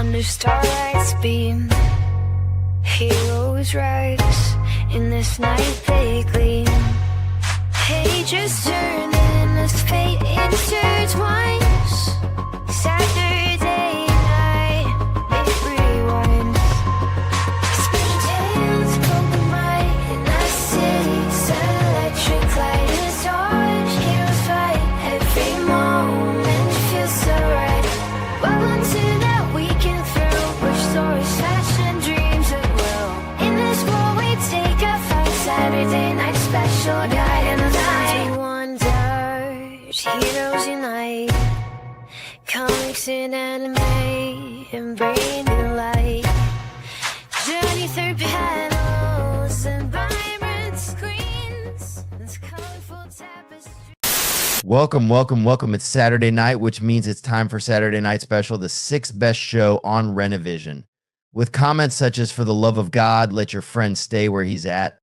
under starlight's beam. Heroes rise in this night they gleam. Pages turn and this fate intertwines. Saturday night, it rewinds. Speed tales poke the might in the city's electric light. Is dodge, heroes fight, every moment feels so right. Welcome to that weekend thrill, where stories fashion dreams at will. In this world we take a fight, Saturday night special guide in the night. Wonders, heroes unite. Comics and anime and brain and light. Journey through panels and vibrant screens. It's colorful tapestry. Welcome. It's Saturday night, which means it's time for Saturday Night Special, the 6th best show on Renovision. With comments such as, for the love of God, let your friend stay where he's at.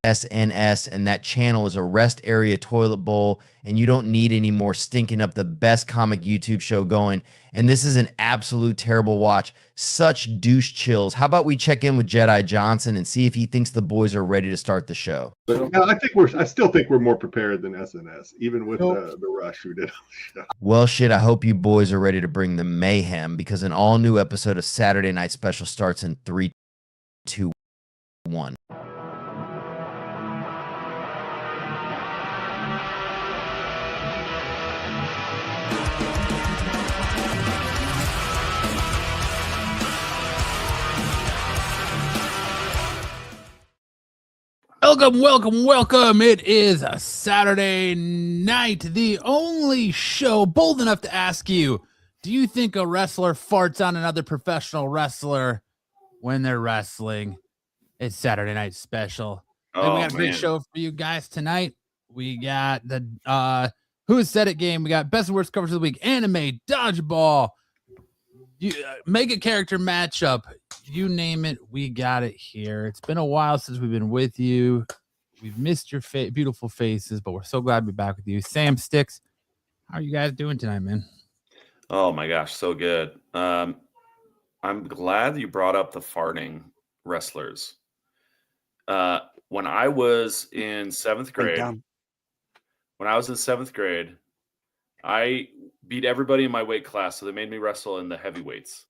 SNS, and that channel is a rest area toilet bowl, and you don't need any more stinking up the best comic YouTube show going. And this is an absolute terrible watch. Such douche chills. How about we check in with Jedi Johnson and see if he thinks the boys are ready to start the show? I still think we're more prepared than SNS, even with the rush who did on the show. Well, shit, I hope you boys are ready to bring the mayhem, because an all-new episode of Saturday Night Special starts in 3, 2, 1. Welcome. It is a Saturday night, the only show bold enough to ask you, do you think a wrestler farts on another professional wrestler when they're wrestling? It's Saturday Night Special. We got a great show for you guys tonight. We got the Who Said It game. We got best and worst coverage of the week, anime, dodgeball, mega character matchup, you name it, we got it here. It's been a while since we've been with you. We've missed your beautiful faces, but we're so glad to be back with you. Sam Sticks, how are you guys doing tonight, man? Oh my gosh, so good. I'm glad you brought up the farting wrestlers. When I was in 7th grade, I beat everybody in my weight class, so they made me wrestle in the heavyweights.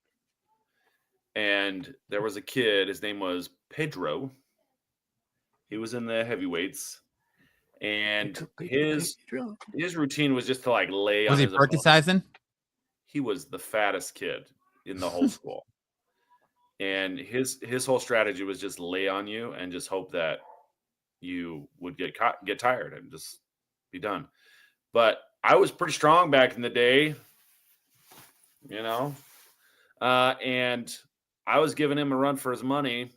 And there was a kid, his name was Pedro. He was in the heavyweights, and his routine was just to like lay on his opponent. Was he Perkisizing? He was the fattest kid in the whole school. And his whole strategy was just lay on you and just hope that you would get tired and just be done. But I was pretty strong back in the day, and I was giving him a run for his money,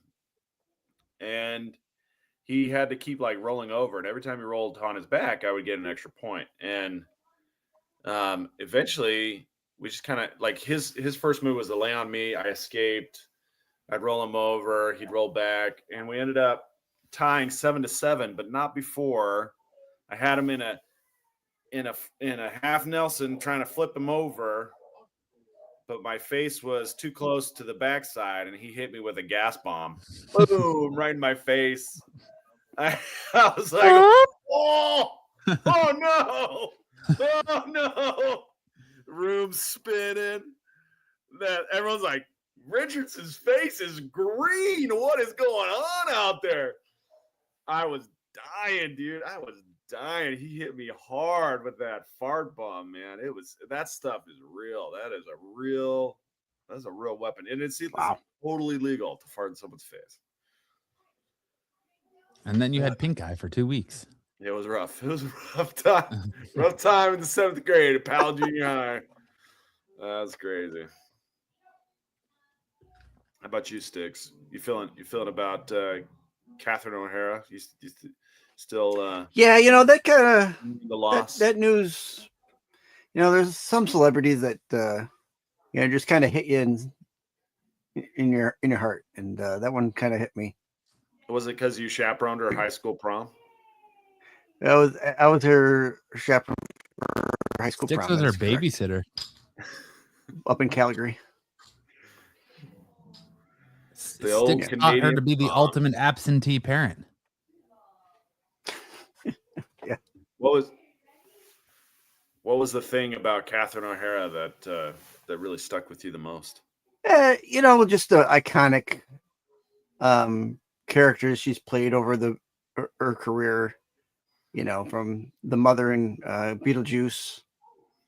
and he had to keep like rolling over. And every time he rolled on his back, I would get an extra point. And eventually we just kind of like his first move was to lay on me. I escaped. I'd roll him over. He'd roll back. And we ended up tying 7-7, but not before I had him in a half Nelson trying to flip him over, but my face was too close to the backside, and he hit me with a gas bomb. Boom, right in my face. I was like, oh no. Room spinning. That everyone's like, Richardson's face is green. What is going on out there? I was dying, dude. Dying. He hit me hard with that fart bomb, man. That stuff is real. That's a real weapon. And it's totally legal to fart in someone's face. And then you had pink eye for 2 weeks. It was rough. It was a rough time. Rough time in the 7th grade at Powell Junior High. That's crazy. How about you, Sticks? You feeling about Catherine O'Hara? You still that kind of the loss. That news, there's some celebrities that just kind of hit you in your heart, and that one kind of hit me. Was it because you chaperoned her high school prom? I was her chaperone for high school Sticks prom. was her babysitter up in Calgary. The old Sticks taught her Canadian to be the song. ultimate absentee parent. What was the thing about Catherine O'Hara that really stuck with you the most? Just the iconic characters she's played over her career. From the mother in Beetlejuice,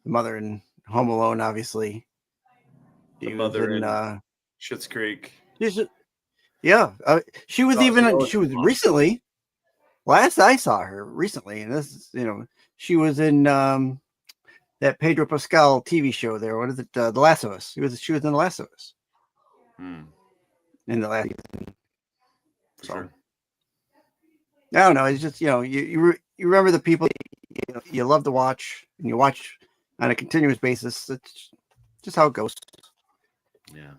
the mother in Home Alone, obviously. The She mother was in Schitt's Creek. She was she was recently. Last I saw her recently, and this is she was in that Pedro Pascal TV show there. What is it? The Last of Us. She was in The Last of Us. In the last season. Sure. I don't know. It's just you remember the people you love to watch, and you watch on a continuous basis. It's just how it goes. Yeah.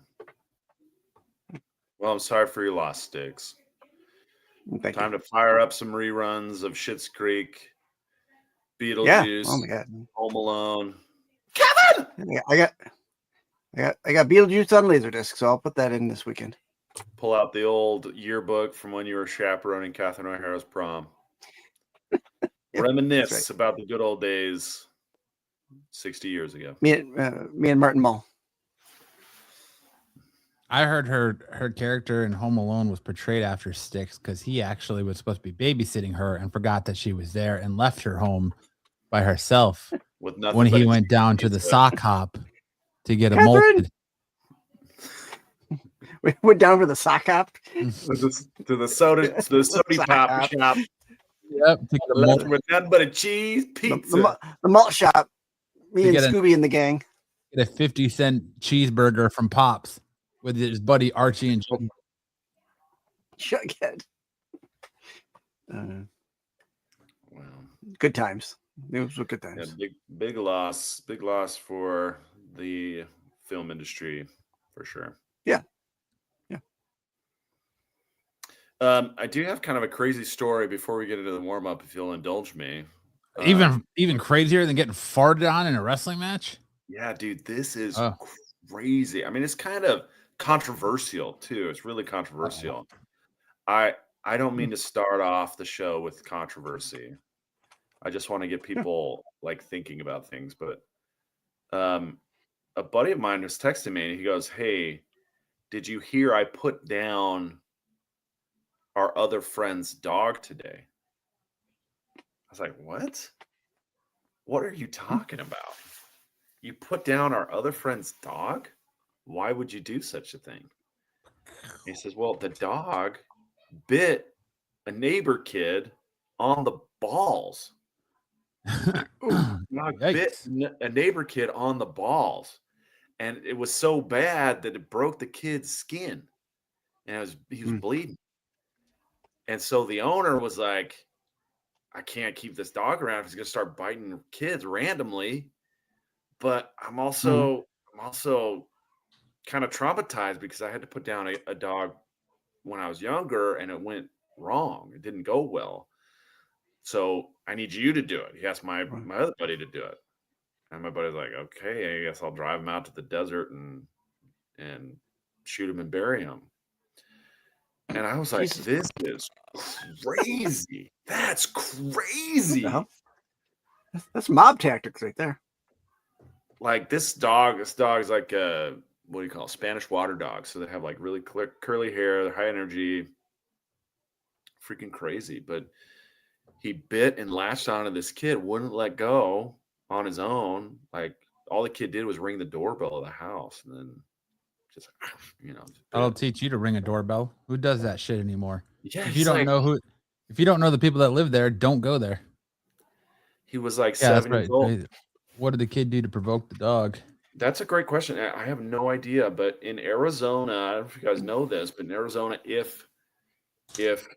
Well, I'm sorry for your loss, Sticks. Thank Time you. to fire up some reruns of Schitt's Creek, Yeah. Beetlejuice, Oh my God. Home Alone. Kevin! I got Beetlejuice on Laserdisc, so I'll put that in this weekend. Pull out the old yearbook from when you were chaperoning Catherine O'Hara's prom. Reminisce about the good old days 60 years ago. Me and Martin Mull. I heard her character in Home Alone was portrayed after Sticks because he actually was supposed to be babysitting her and forgot that she was there and left her home by herself With nothing when but he a went down to the pizza. sock hop to get a Catherine! molded. We went down for the sock hop. to the soda pop shop. Yep, to get a Left mold, with nothing but a cheese pizza. The malt shop. Me To and get a- Scooby and the gang. get a 50-cent cheeseburger from Pops with his buddy Archie and Jughead. Jughead. Wow. Good times. It was good Yeah, times. big loss for the film industry for sure. Yeah. I do have kind of a crazy story before we get into the warm up, if you'll indulge me. Even crazier than getting farted on in a wrestling match. Yeah, dude, this is Oh. crazy. I mean, it's kind of controversial too. It's really controversial. I don't mean to start off the show with controversy. I just want to get people like thinking about things. But a buddy of mine was texting me and he goes, "Hey, did you hear I put down our other friend's dog today?" I was like, "What? What are you talking about? You put down our other friend's dog? Why would you do such a thing?" He says, "Well, the dog bit a neighbor kid on the balls. Dog bit a neighbor kid on the balls. And it was so bad that it broke the kid's skin. And he was bleeding. And so the owner was like, I can't keep this dog around if he's going to start biting kids randomly. But I'm also kind of traumatized because I had to put down a dog when I was younger and it went wrong. It didn't go well. So I need you to do it." He asked my other buddy to do it. And my buddy's like, "Okay, I guess I'll drive him out to the desert and shoot him and bury him." And I was like, Jesus. "This is crazy. That's crazy." That's mob tactics right there. Like this dog is like a, what do you call it? Spanish water dog. So they have like really curly hair, they're high energy, freaking crazy. But he bit and latched onto this kid, wouldn't let go on his own. Like all the kid did was ring the doorbell of the house, and then just I'll teach you to ring a doorbell. Who does that shit anymore? Yeah, if you don't know the people that live there, don't go there. He was like Yeah, 7 years old. What did the kid do to provoke the dog? That's a great question. I have no idea, but in Arizona, I don't know if you guys know this, but in Arizona, if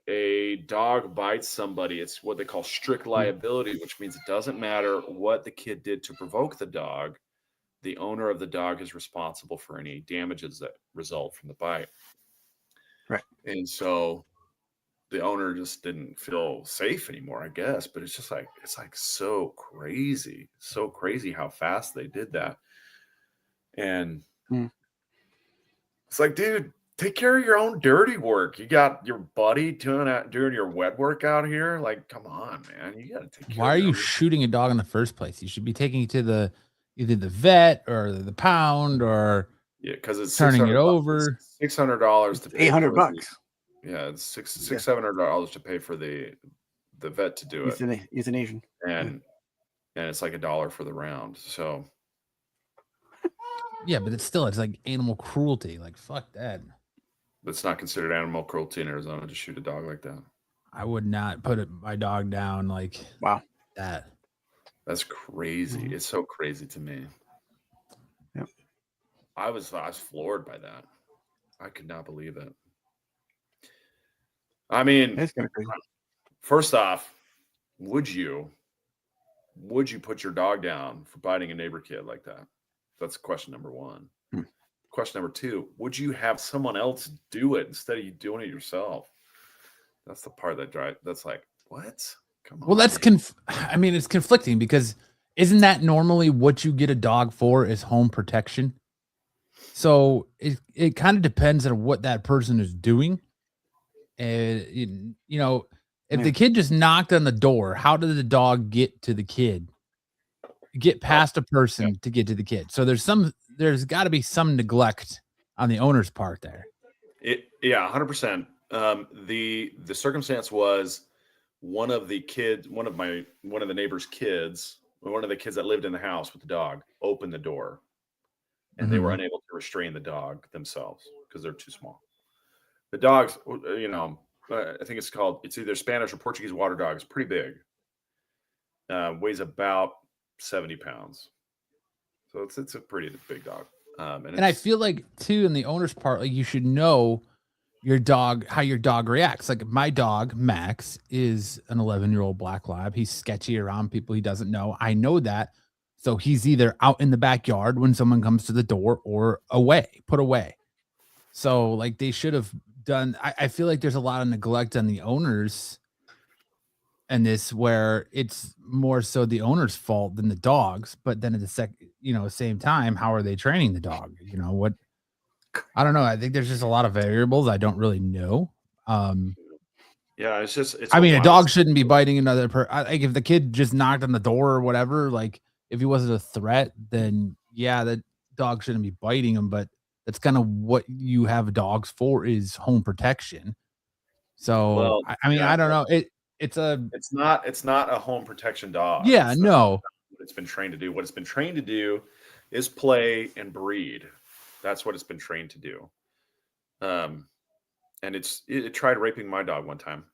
a dog bites somebody, it's what they call strict liability, which means it doesn't matter what the kid did to provoke the dog. The owner of the dog is responsible for any damages that result from the bite. Right. And so the owner just didn't feel safe anymore, I guess. But it's just like, so crazy how fast they did that. And it's like, dude, Take care of your own dirty work. You got your buddy doing your wet work out here. Like, come on, man. You got to take care Why are of you your shooting a dog in the first place? You should be taking it to either the vet or the pound or Yeah, because it's turning it $600. over. It's $600 to pay 800 for bucks. yeah, it's six Yeah. $700 to pay for the vet to do it, Euthanasia. and it's like $1 for the round. So Yeah, but it's like animal cruelty. Like fuck that. it's not considered animal cruelty in Arizona to shoot a dog like that. I would not put my dog down like Wow. that. That's crazy. Mhm. It's so crazy to me. Yep. I was floored by that. I could not believe it. I mean, That's kind of crazy. first off, would you put your dog down for biting a neighbor kid like that? That's question number one. Question number two, would you have someone else do it instead of you doing it yourself? That's the part that's like, what? Come on. Well, that's I mean, it's conflicting because isn't that normally what you get a dog for is home protection? So it kind of depends on what that person is doing. And you know, if the kid just knocked on the door, how did the dog get to the kid? Get past a person to get to the kid. So there's got to be some neglect on the owner's part there. 100%. The circumstance was one of the neighbor's kids, one of the kids that lived in the house with the dog, opened the door, and they were unable to restrain the dog themselves because they're too small. The dogs, I think it's either Spanish or Portuguese water dog. It's pretty big. Weighs about 70 pounds. So it's a pretty big dog. And I feel like too, in the owner's part, like you should know how your dog reacts. Like my dog, Max, is an 11-year-old black lab. He's sketchy around people he doesn't know. I know that. So he's either out in the backyard when someone comes to the door or put away. So like they should have done, I feel like there's a lot of neglect on the owners and this where it's more so the owner's fault than the dog's. But then at the same time, how are they training the dog? I don't know. I think there's just a lot of variables I don't really know. Yeah, it's a dog shouldn't be biting another like if the kid just knocked on the door or whatever, like if he wasn't a threat, then yeah, that dog shouldn't be biting him. But that's kind of what you have dogs for, is home protection. So I don't know. It's not a home protection dog. Yeah, it's no. What it's been trained to do. What it's been trained to do is play and breed. That's what it's been trained to do. And it tried raping my dog one time.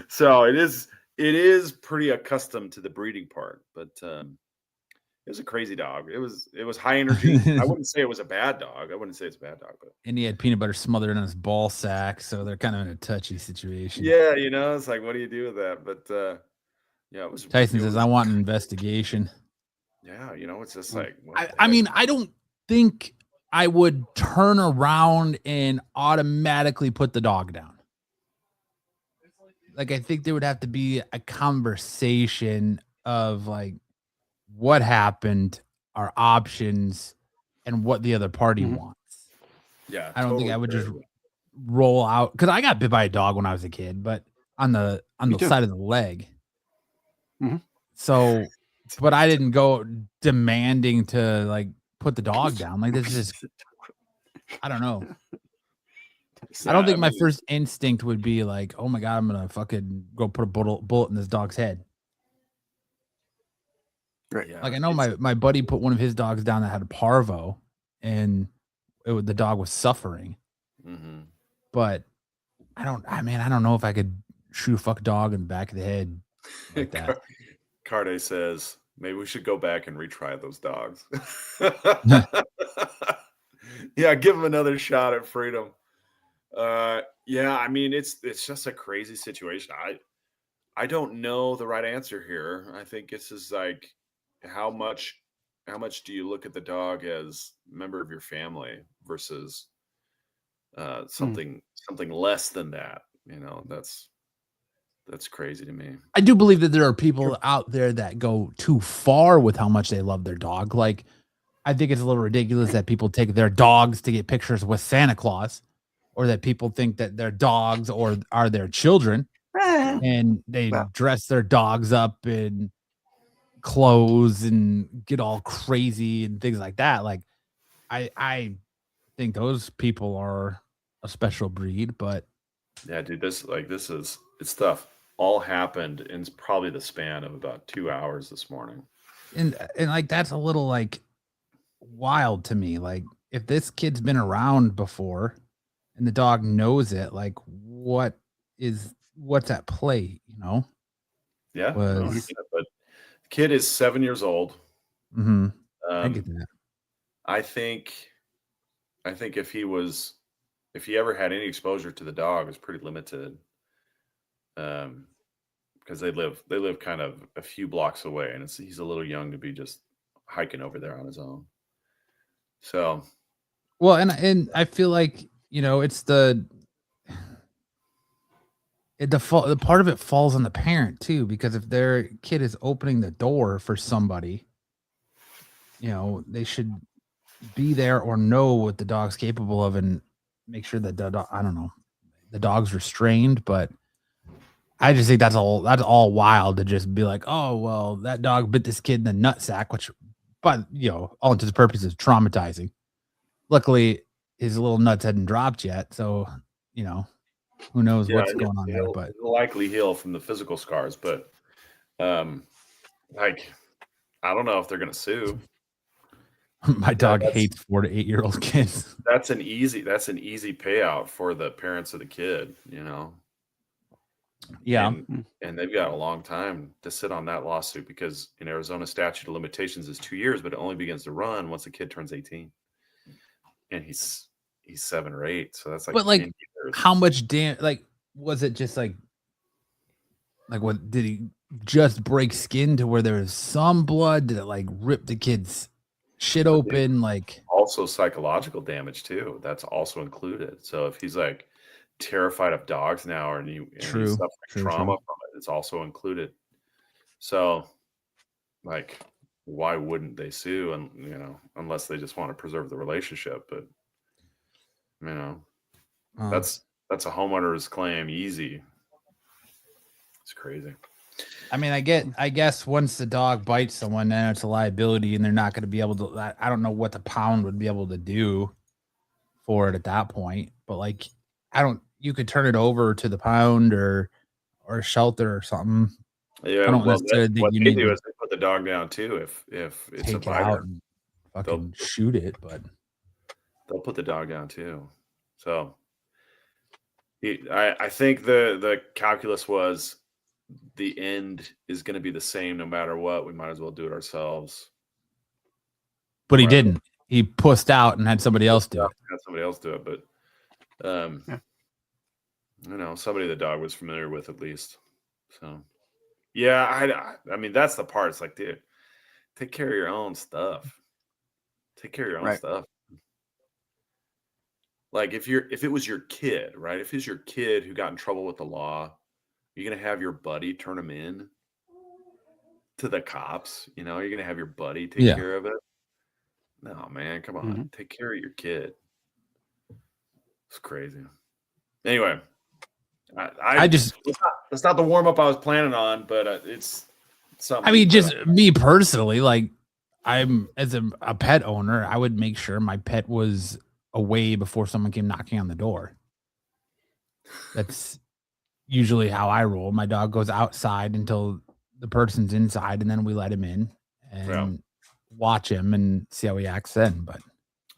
so it is pretty accustomed to the breeding part, but it was a crazy dog. It was high energy. I wouldn't say it was a bad dog. But and he had peanut butter smothered in his ball sack, so they're kind of in a touchy situation. Yeah, it's like, what do you do with that? But it was. Tyson says, "I want an investigation." Yeah, it's just like. I mean, I don't think I would turn around and automatically put the dog down. Like, I think there would have to be a conversation of like what happened, our options, and what the other party wants. Yeah, I don't think I would just roll out, because I got bit by a dog when I was a kid, but on the side of the leg. So, but I didn't go demanding to like put the dog down. Like, this is, I don't know. I don't think my first instinct would be like, oh my God, I'm going to fucking go put a bullet in this dog's head. Right. Yeah, like, I know my buddy put one of his dogs down that had a parvo, and the dog was suffering. But I don't know if I could shoot a fuck dog in the back of the head like that. Carde says, maybe we should go back and retry those dogs. Yeah, give them another shot at freedom. Yeah, I mean, it's just a crazy situation. I don't know the right answer here. I think this is like, how much do you look at the dog as a member of your family versus something less than that? That's crazy to me. I do believe that there are people out there that go too far with how much they love their dog. Like, I think it's a little ridiculous that people take their dogs to get pictures with Santa Claus, or that people think that their dogs or are their children, Eh, and they Well. dress their dogs up in clothes and get all crazy and things like that. Like, I think those people are a special breed, but Yeah, dude, this stuff all happened in probably the span of about 2 hours this morning. and like that's a little like wild to me. Like, if this kid's been around before and the dog knows it, like what's at play, you know? Yeah, no, I Was get it, but the kid is 7 years old. I get Um, that. I think if he ever had any exposure to the dog, it's pretty limited. Because they live kind of a few blocks away, and he's a little young to be just hiking over there on his own. So Well, and I feel like, you know, it's the part of it falls on the parent too, because if their kid is opening the door for somebody, you know, they should be there or know what the dog's capable of and make sure that I don't know, the dog's restrained. But I just think that's all wild to just be like, oh well, that dog bit this kid in the nutsack, which, but you know, all intents and purposes, traumatizing. Luckily, his little nuts hadn't dropped yet, so you know, who knows yeah, what's going on there. But he'll likely heal from the physical scars, but like I don't know if they're gonna sue. my dog that's- hates 4 to 8 year old kids. That's an easy payout for the parents of the kid, you know. Yeah, And they've got a long time to sit on that lawsuit because in Arizona, statute of limitations is 2 years, but it only begins to run once a kid turns 18. And he's 7 or 8, so that's like but like 10 years. how much like was it just like what did he just break skin to where there was some blood? Did it like rip the kid's shit open? Like, Also psychological damage too. That's also included. So if he's like terrified of dogs now, and he's True, suffering true, trauma true. from it, it's also included. So, like, why wouldn't they sue? And you know, unless they just want to preserve the relationship. But you know, that's a homeowner's claim. Easy. It's crazy. I mean, I guess once the dog bites someone, then it's a liability, and they're not going to be able to. I don't know what the pound would be able to do for it at that point, but like, you could turn it over to the pound or a shelter or something. Yeah, I don't well, necessarily think what you they need do to is they put the dog down too. If it's a take it biter, out and fucking shoot it, but they'll put the dog down too. So I think the calculus was the end is going to be the same no matter what. We might as well do it ourselves. he Right. didn't. He pussed out and had somebody else do it. Had somebody else do it, but you know, somebody the dog was familiar with at least. So yeah, I mean that's the part. It's like, dude, take care of your own stuff. Take care of your own Right. stuff. Like if it was your kid, right? If it's your kid who got in trouble with the law, you're gonna have your buddy turn him in to the cops. You know, you're gonna have your buddy take care of it. No, man, come on, take care of your kid. It's crazy. Anyway, I just it's not the warm up I was planning on, but it's something. I mean, just me personally, like I'm as a pet owner, I would make sure my pet was away before someone came knocking on the door. That's usually how I roll. My dog goes outside until the person's inside, and then we let him in and watch him and see how he acts then. But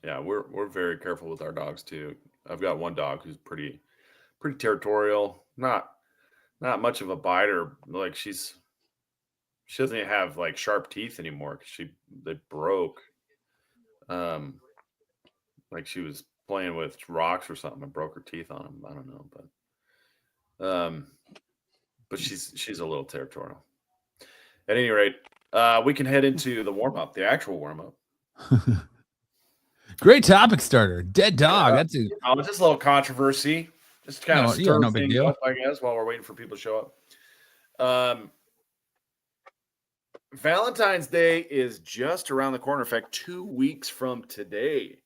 yeah, we're very careful with our dogs too. I've got one dog who's pretty territorial, not much of a biter. Like she doesn't even have like sharp teeth anymore because they broke. Like she was playing with rocks or something and broke her teeth on them. I don't know, but she's a little territorial. At any rate, we can head into the warm up, the actual warm up. great topic starter, dead dog. That's just a little controversy. Just kind of stir no big things deal. up, I guess, while we're waiting for people to show up. Valentine's Day is just around the corner. In fact, 2 weeks from today.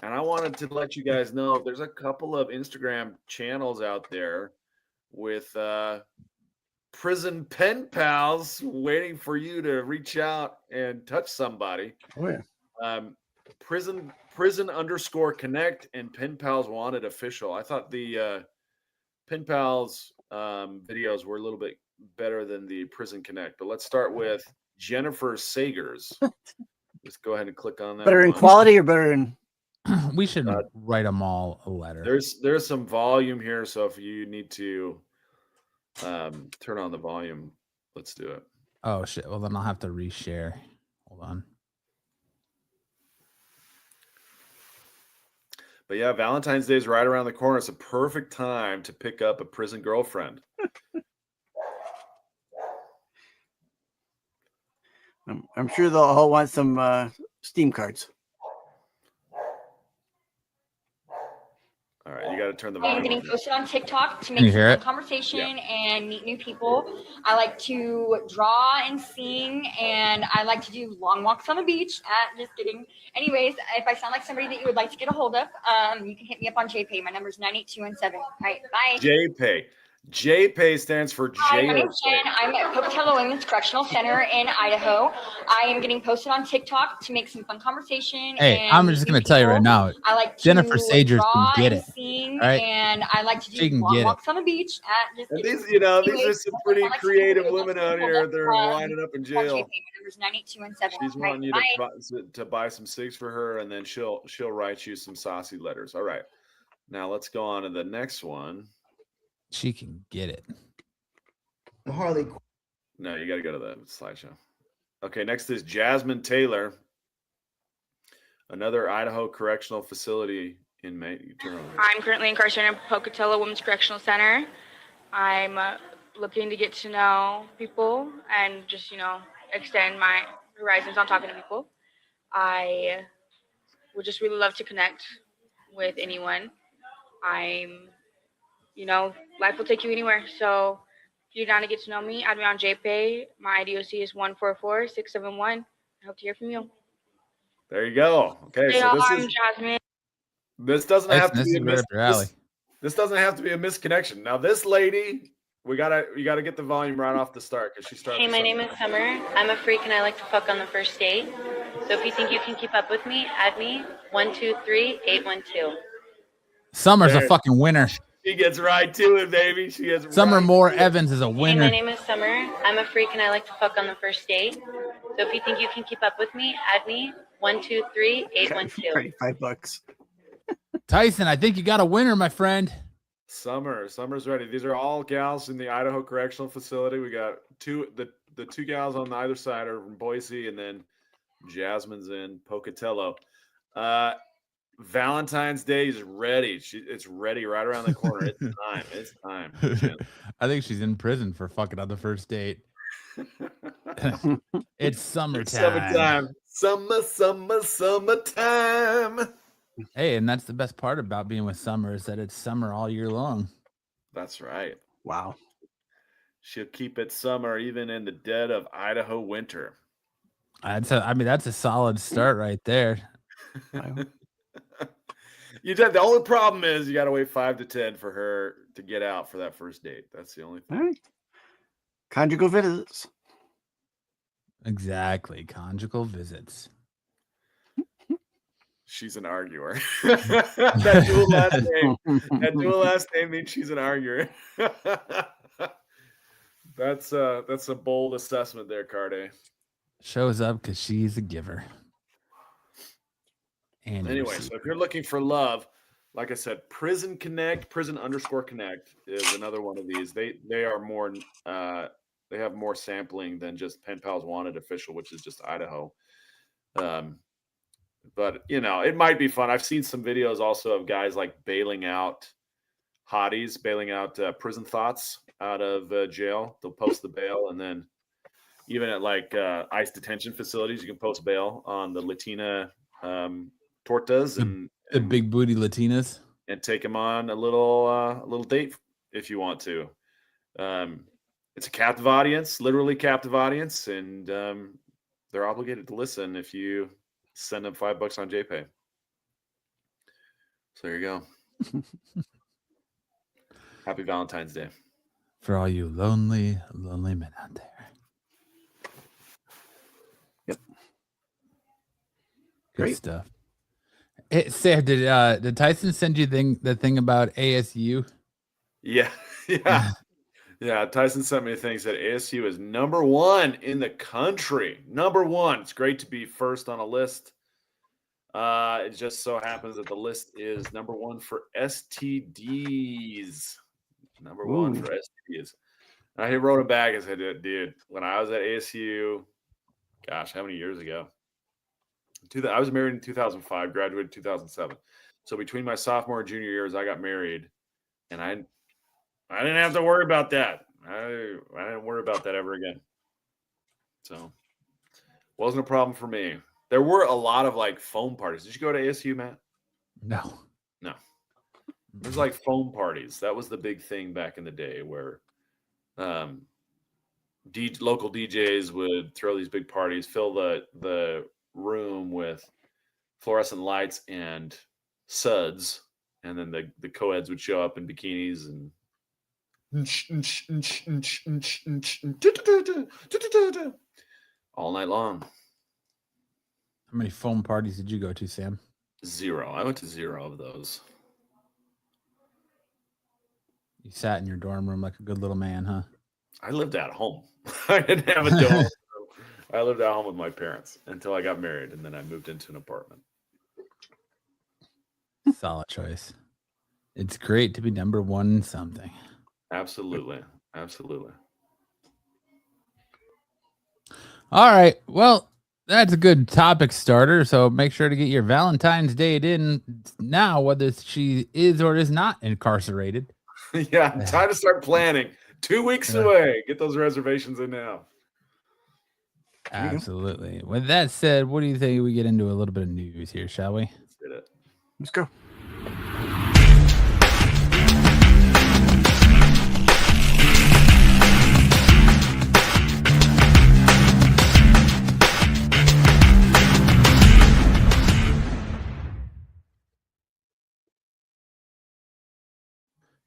And I wanted to let you guys know there's a couple of Instagram channels out there with prison pen pals waiting for you to reach out and touch somebody. Oh yeah. Prison _connect and pen pals wanted official. I thought the pen pals videos were a little bit better than the prison connect, but let's start with Jennifer Sagers. Let's go ahead and click on that. Better in one. quality or better in? We should write them all a letter. There's some volume here, so if you need to turn on the volume, let's do it. Oh shit! Well, then I'll have to reshare. Hold on. But yeah, Valentine's Day is right around the corner. It's a perfect time to pick up a prison girlfriend. I'm sure they'll all want some Steam cards. All right, you got to turn the I'm volume getting on. posted on TikTok to Can make you some hear fun it? conversation and meet new people. I like to draw and sing, and I like to do long walks on the beach. Just kidding. Anyways, if I sound like somebody that you would like to get a hold of, you can hit me up on JPay. My number is 98217. All right, bye. JPay. JPay stands for Hi, my name's J. Jen. I'm at Pocatello Women's Correctional Center in Idaho. I am getting posted on TikTok to make some fun conversation. Hey, and I'm meet just new gonna tell you right people. now, I like to Jennifer Sagers draw can get and it, sing, all right? and I like to She do can long get it. walks on the beach. Just And kidding. these, these are Anyways, some if pretty I sound like somebody creative that you would women like to out get a here. hold of, They're winding up in on jail. JPay. My number is 98217. She's All right, wanting you bye. to buy some cigs for her, and then she'll write you some saucy letters. All right, now let's go on to the next one. She can get it. Harley. No, you got to go to the slideshow. Okay, next is Jasmine Taylor, another Idaho Correctional Facility inmate. You turn on. I'm currently incarcerated in Pocatello Women's Correctional Center. I'm looking to get to know people and just, extend my horizons on talking to people. I would just really love to connect with anyone. Life will take you anywhere. So if you're down to get to know me, add me on JPay. My IDOC is 144671. I hope to hear from you. There you go. Okay, Hey, so y'all, I'm Jasmine. this doesn't have to This be is a right up your alley. this doesn't have to be a misconnection. Now this lady, you gotta get the volume right off the start because she started. Hey, my name is Summer. I'm a freak and I like to fuck on the first date. So if you think you can keep up with me, add me 123812. Summer's There. a fucking winner. She gets right to it, baby. She gets Summer right Moore to it. Evans is a Hey, my winner. name is Summer. I'm a freak and I like to fuck on the first date. So if you think you can keep up with me, add me 123812. $5. Tyson, I think you got a winner, my friend. Summer's ready. These are all gals in the Idaho Correctional Facility. We got the two gals on either side are from Boise, and then Jasmine's in Pocatello. Valentine's Day is ready. It's ready right around the corner. It's time. It's time. Jen. I think she's in prison for fucking on the first date. It's summertime. Summertime. Hey, and that's the best part about being with Summer is that it's summer all year long. That's right. Wow. She'll keep it summer even in the dead of Idaho winter. That's a solid start right there. The only problem is you got to wait 5 to 10 for her to get out for that first date. That's the only thing. All right. Conjugal visits. Exactly. Conjugal visits. She's an arguer. That dual last name means she's an arguer. That's a bold assessment there, Carde. Shows up because she's a giver. And Anyway, so if you're looking for love, like I said, prison _connect is another one of these. They are more they have more sampling than just Pen Pals Wanted Official, which is just Idaho. But it might be fun. I've seen some videos also of guys like bailing out hotties, bailing out prison thoughts out of jail. They'll post the bail, and then even at like ICE detention facilities, you can post bail on the Latina tortas and the big booty Latinas, and take them on a little date if you want to. it's a captive audience, literally captive audience, and they're obligated to listen if you send them $5 on JPay. So there you go. Happy Valentine's Day. For all you lonely men out there. Yep. Good Great. stuff. Hey, Sam, did Tyson send you the thing about ASU? Yeah. Yeah. Tyson sent me a thing, said ASU is #1 in the country. #1. It's great to be first on a list. It just so happens that the list is #1 for STDs. #1 for STDs. And he wrote him back and said, dude, when I was at ASU, gosh, how many years ago? I was married in 2005, graduated in 2007. So between my sophomore and junior years, I got married, and I didn't have to worry about that. I didn't worry about that ever again. So wasn't a problem for me. There were a lot of like foam parties. Did you go to ASU, Matt? No. There's like foam parties. That was the big thing back in the day where local DJs would throw these big parties, fill the room with fluorescent lights and suds, and then the co-eds would show up in bikinis and all night long. How many foam parties did you go to, Sam? 0. I went to 0 of those. You sat in your dorm room like a good little man, huh? I lived at home. I didn't have a dorm room. I lived at home with my parents until I got married, and then I moved into an apartment. Solid choice. It's great to be #1 in something. Absolutely. All right. Well, that's a good topic starter. So make sure to get your Valentine's date in now, whether she is or is not incarcerated. Yeah, time to start planning. 2 weeks away. Get those reservations in now. Absolutely. With that said, what do you think we get into a little bit of news here, shall we? Let's get it. Let's go.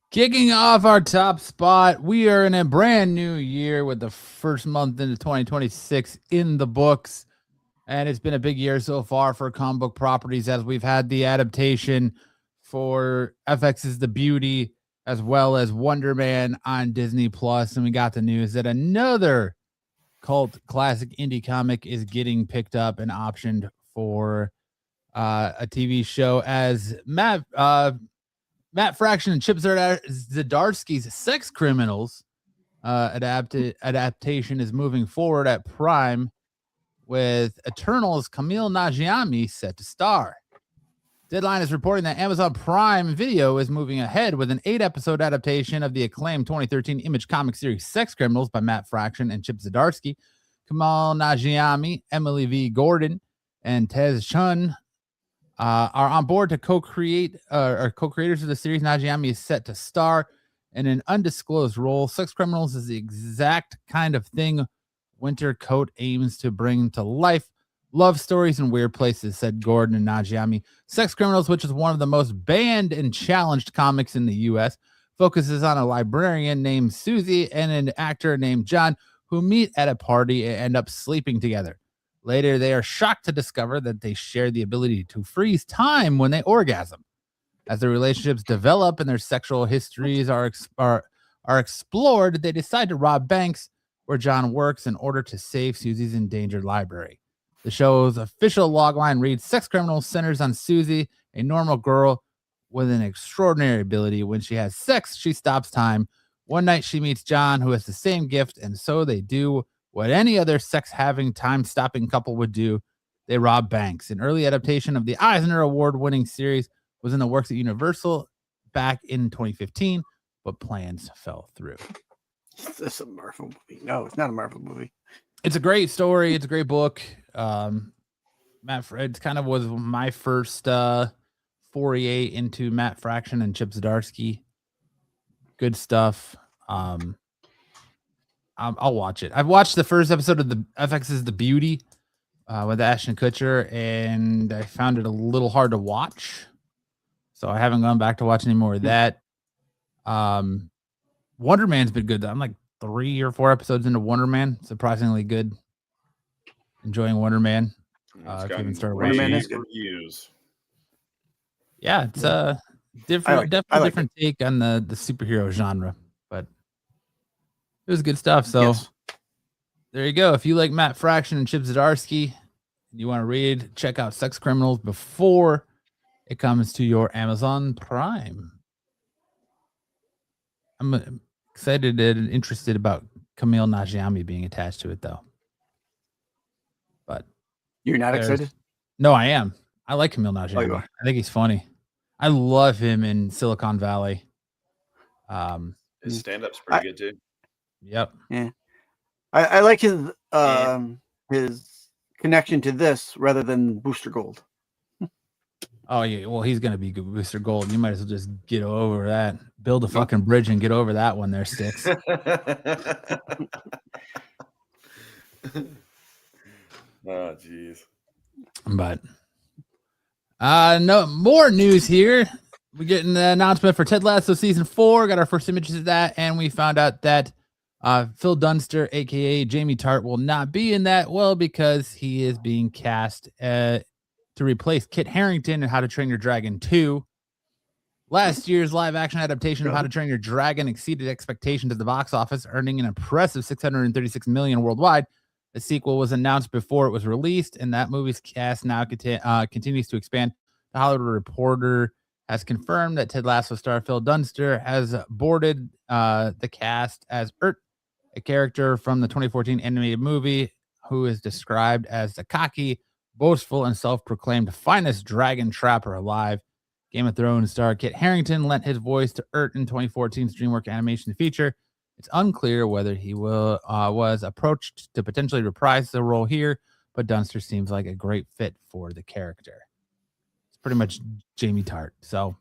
Kicking off our top spot, we are in a brand new year with the first month into 2026 in the books. And it's been a big year so far for comic book properties as we've had the adaptation for FX's The Beauty as well as Wonder Man on Disney Plus. And we got the news that another cult classic indie comic is getting picked up and optioned for a TV show as Matt Fraction and Chip Zdarsky's Sex Criminals adaptation is moving forward at Prime, with Eternal's Camille Najimy set to star. Deadline is reporting that Amazon Prime Video is moving ahead with an 8-episode adaptation of the acclaimed 2013 Image comic series Sex Criminals by Matt Fraction and Chip Zdarsky. Camille Najimy, Emily V. Gordon, and Tez Chun are on board to co-creators of the series. Najimy is set to star in an undisclosed role. Sex Criminals is the exact kind of thing Winter Coat aims to bring to life. Love stories in weird places, said Gordon and Najimy. Sex Criminals, which is one of the most banned and challenged comics in the U.S., focuses on a librarian named Susie and an actor named John who meet at a party and end up sleeping together. Later, they are shocked to discover that they share the ability to freeze time when they orgasm. As their relationships develop and their sexual histories are explored, they decide to rob banks where John works in order to save Susie's endangered library. The show's official logline reads, Sex Criminals centers on Susie, a normal girl with an extraordinary ability. When she has sex, she stops time. One night she meets John, who has the same gift, and so they do what any other sex-having, time-stopping couple would do. They rob banks. An early adaptation of the Eisner Award-winning series was in the works at Universal back in 2015, but plans fell through. Is this a Marvel movie? No, it's not a Marvel movie. It's a great story. It's a great book. It kind of was my first foray into Matt Fraction and Chip Zdarsky. Good stuff. I'll watch it. I've watched the first episode of the FX's The Beauty with Ashton Kutcher, and I found it a little hard to watch. So I haven't gone back to watch any more of that. Wonder Man's been good. I'm like 3 or 4 episodes into Wonder Man. Surprisingly good. Enjoying Wonder Man. Even started Wonder Man is good. Reviews. Yeah, it's different, definitely different take on the superhero genre, but it was good stuff. So there you go. If you like Matt Fraction and Chip Zdarsky, and you want to read, check out Sex Criminals before it comes to your Amazon Prime. I'm excited and interested about Camille Najami being attached to it, though. But you're not excited? No, I am. I like Camille Najami. I think he's funny. I love him in Silicon Valley. His stand-up's pretty good too. Yep. Yeah. I like his connection to this rather than Booster Gold. Oh yeah, well he's gonna be good Booster Gold. You might as well just get over that. Build a fucking bridge and get over that one there, Sticks. Oh jeez. But no more news here. We're getting the announcement for Ted Lasso season 4. Got our first images of that, and we found out that Phil Dunster, aka Jamie Tart, will not be in that. Well, because he is being cast to replace Kit Harington in How to Train Your Dragon 2. Last year's live-action adaptation of How to Train Your Dragon exceeded expectations at the box office, earning an impressive $636 million worldwide. The sequel was announced before it was released, and that movie's cast now continues to expand. The Hollywood Reporter has confirmed that Ted Lasso star Phil Dunster has boarded the cast as Urt, a character from the 2014 animated movie who is described as the cocky, boastful, and self-proclaimed finest dragon trapper alive. Game of Thrones star Kit Harington lent his voice to Urt in 2014's DreamWorks animation feature. It's unclear whether he was approached to potentially reprise the role here, but Dunster seems like a great fit for the character. It's pretty much Jamie Tart. So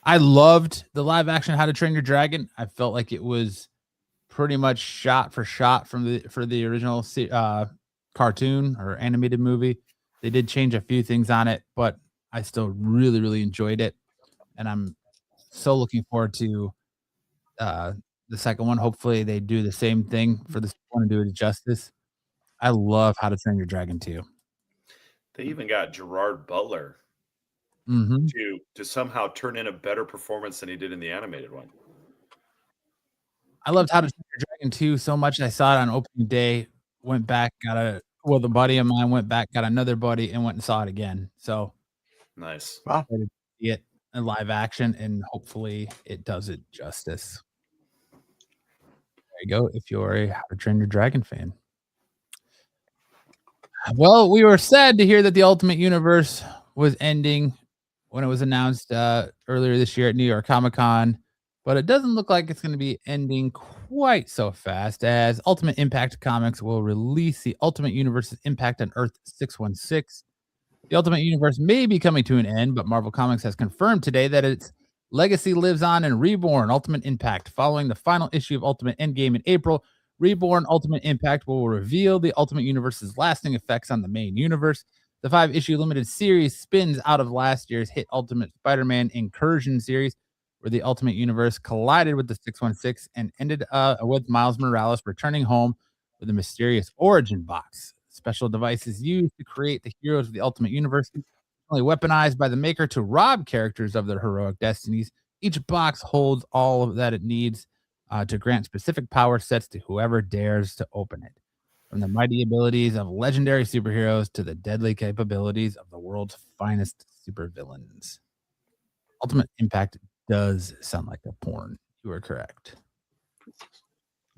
I loved the live action How to Train Your Dragon. I felt like it was pretty much shot for shot for the original cartoon or animated movie. They did change a few things on it, but I still really, really enjoyed it. And I'm so looking forward to the second one. Hopefully they do the same thing for this one and do it justice. I love How to Train Your Dragon 2. They even got Gerard Butler to somehow turn in a better performance than he did in the animated one. I loved How to Train Your Dragon 2 so much. I saw it on opening day, went back, a buddy of mine went back, got another buddy, and went and saw it again. So nice. Wow. See it in live action, and hopefully it does it justice. There you go, if you're a How to Train Your Dragon fan. Well, we were sad to hear that the Ultimate Universe was ending when it was announced earlier this year at New York Comic Con, but it doesn't look like it's going to be ending quite so fast, as Ultimate Impact Comics will release the Ultimate Universe's Impact on Earth 616. The Ultimate Universe may be coming to an end, but Marvel Comics has confirmed today that its legacy lives on in Reborn Ultimate Impact. Following the final issue of Ultimate Endgame in April, Reborn Ultimate Impact will reveal the Ultimate Universe's lasting effects on the main universe. The 5-issue limited series spins out of last year's hit Ultimate Spider-Man Incursion series, where the Ultimate Universe collided with the 616 and ended with Miles Morales returning home with a mysterious origin box. Special devices used to create the heroes of the Ultimate Universe, only weaponized by the maker to rob characters of their heroic destinies. Each box holds all of that it needs to grant specific power sets to whoever dares to open it. From the mighty abilities of legendary superheroes to the deadly capabilities of the world's finest supervillains. Ultimate Impact does sound like a porn. You are correct.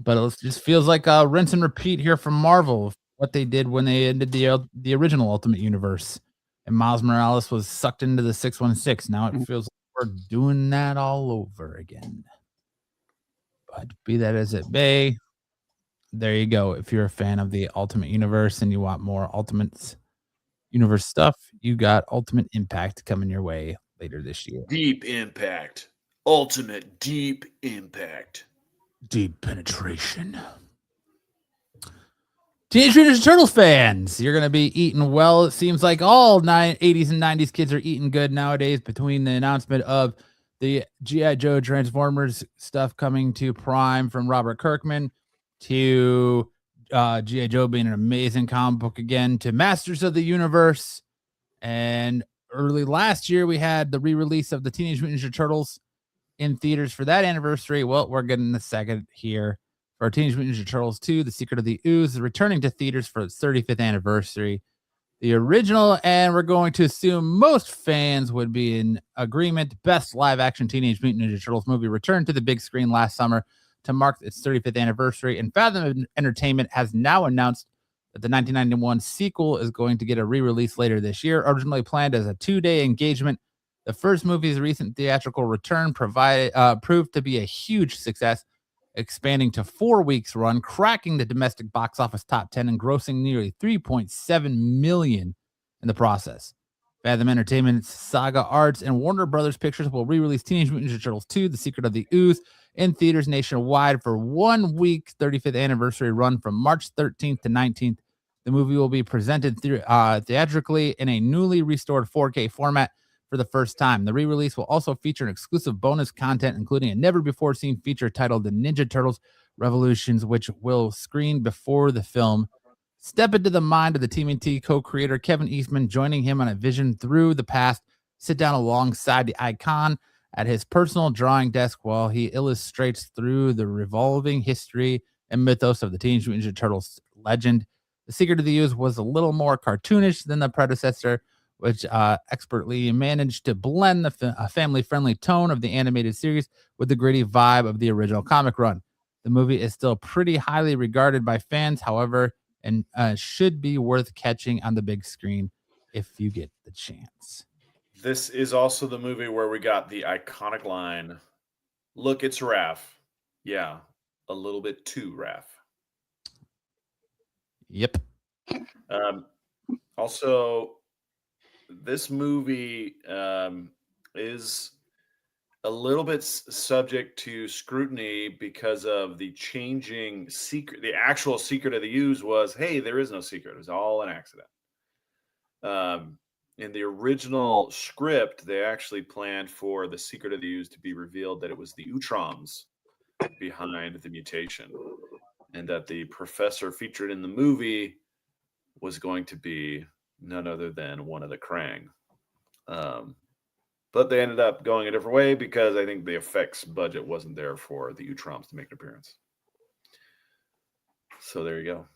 But it just feels like a rinse and repeat here from Marvel. What they did when they ended the original Ultimate Universe, and Miles Morales was sucked into the 616. Now it feels like we're doing that all over again. But be that as it may, there you go. If you're a fan of the Ultimate Universe and you want more Ultimate Universe stuff, you got Ultimate Impact coming your way later this year. Deep Impact. Ultimate Deep Impact. Deep penetration. Teenage Mutant Ninja Turtles fans, you're going to be eating well. It seems like all 80s and 90s kids are eating good nowadays between the announcement of the G.I. Joe Transformers stuff coming to Prime from Robert Kirkman to G.I. Joe being an amazing comic book again to Masters of the Universe. And early last year, we had the re-release of the Teenage Mutant Ninja Turtles in theaters for that anniversary. Well, we're getting the second here. For Teenage Mutant Ninja Turtles 2, The Secret of the Ooze is returning to theaters for its 35th anniversary. The original, and we're going to assume most fans would be in agreement, best live-action Teenage Mutant Ninja Turtles movie returned to the big screen last summer to mark its 35th anniversary. And Fathom Entertainment has now announced that the 1991 sequel is going to get a re-release later this year, originally planned as a 2-day engagement. The first movie's recent theatrical return proved to be a huge success, expanding to 4 weeks run, cracking the domestic box office top 10 and grossing nearly $3.7 million in the process. Fathom Entertainment's Saga Arts and Warner Brothers Pictures will re-release Teenage Mutant Ninja Turtles 2, The Secret of the Ooze in theaters nationwide for 1 week 35th anniversary run from March 13th to 19th. The movie will be presented theatrically in a newly restored 4K format for the first time. The re-release will also feature an exclusive bonus content, including a never-before-seen feature titled The Ninja Turtles Revolutions, which will screen before the film. Step into the mind of the TMNT co-creator Kevin Eastman, joining him on a vision through the past. Sit down alongside the icon at his personal drawing desk while he illustrates through the revolving history and mythos of the Teenage Mutant Ninja Turtles legend. The Secret of the Ooze was a little more cartoonish than the predecessor, which expertly managed to blend the family-friendly tone of the animated series with the gritty vibe of the original comic run. The movie is still pretty highly regarded by fans, however, and should be worth catching on the big screen if you get the chance. This is also the movie where we got the iconic line, "Look, it's Raph." Yeah, a little bit too Raph. Yep. Also, this movie is a little bit subject to scrutiny because of the changing secret. The actual Secret of the Ooze was, hey, there is no secret. It was all an accident. In the original script, they actually planned for the Secret of the Ooze to be revealed that it was the Utroms behind the mutation, and that the professor featured in the movie was going to be none other than one of the Krang. But they ended up going a different way because I think the effects budget wasn't there for the Utroms to make an appearance. So there you go.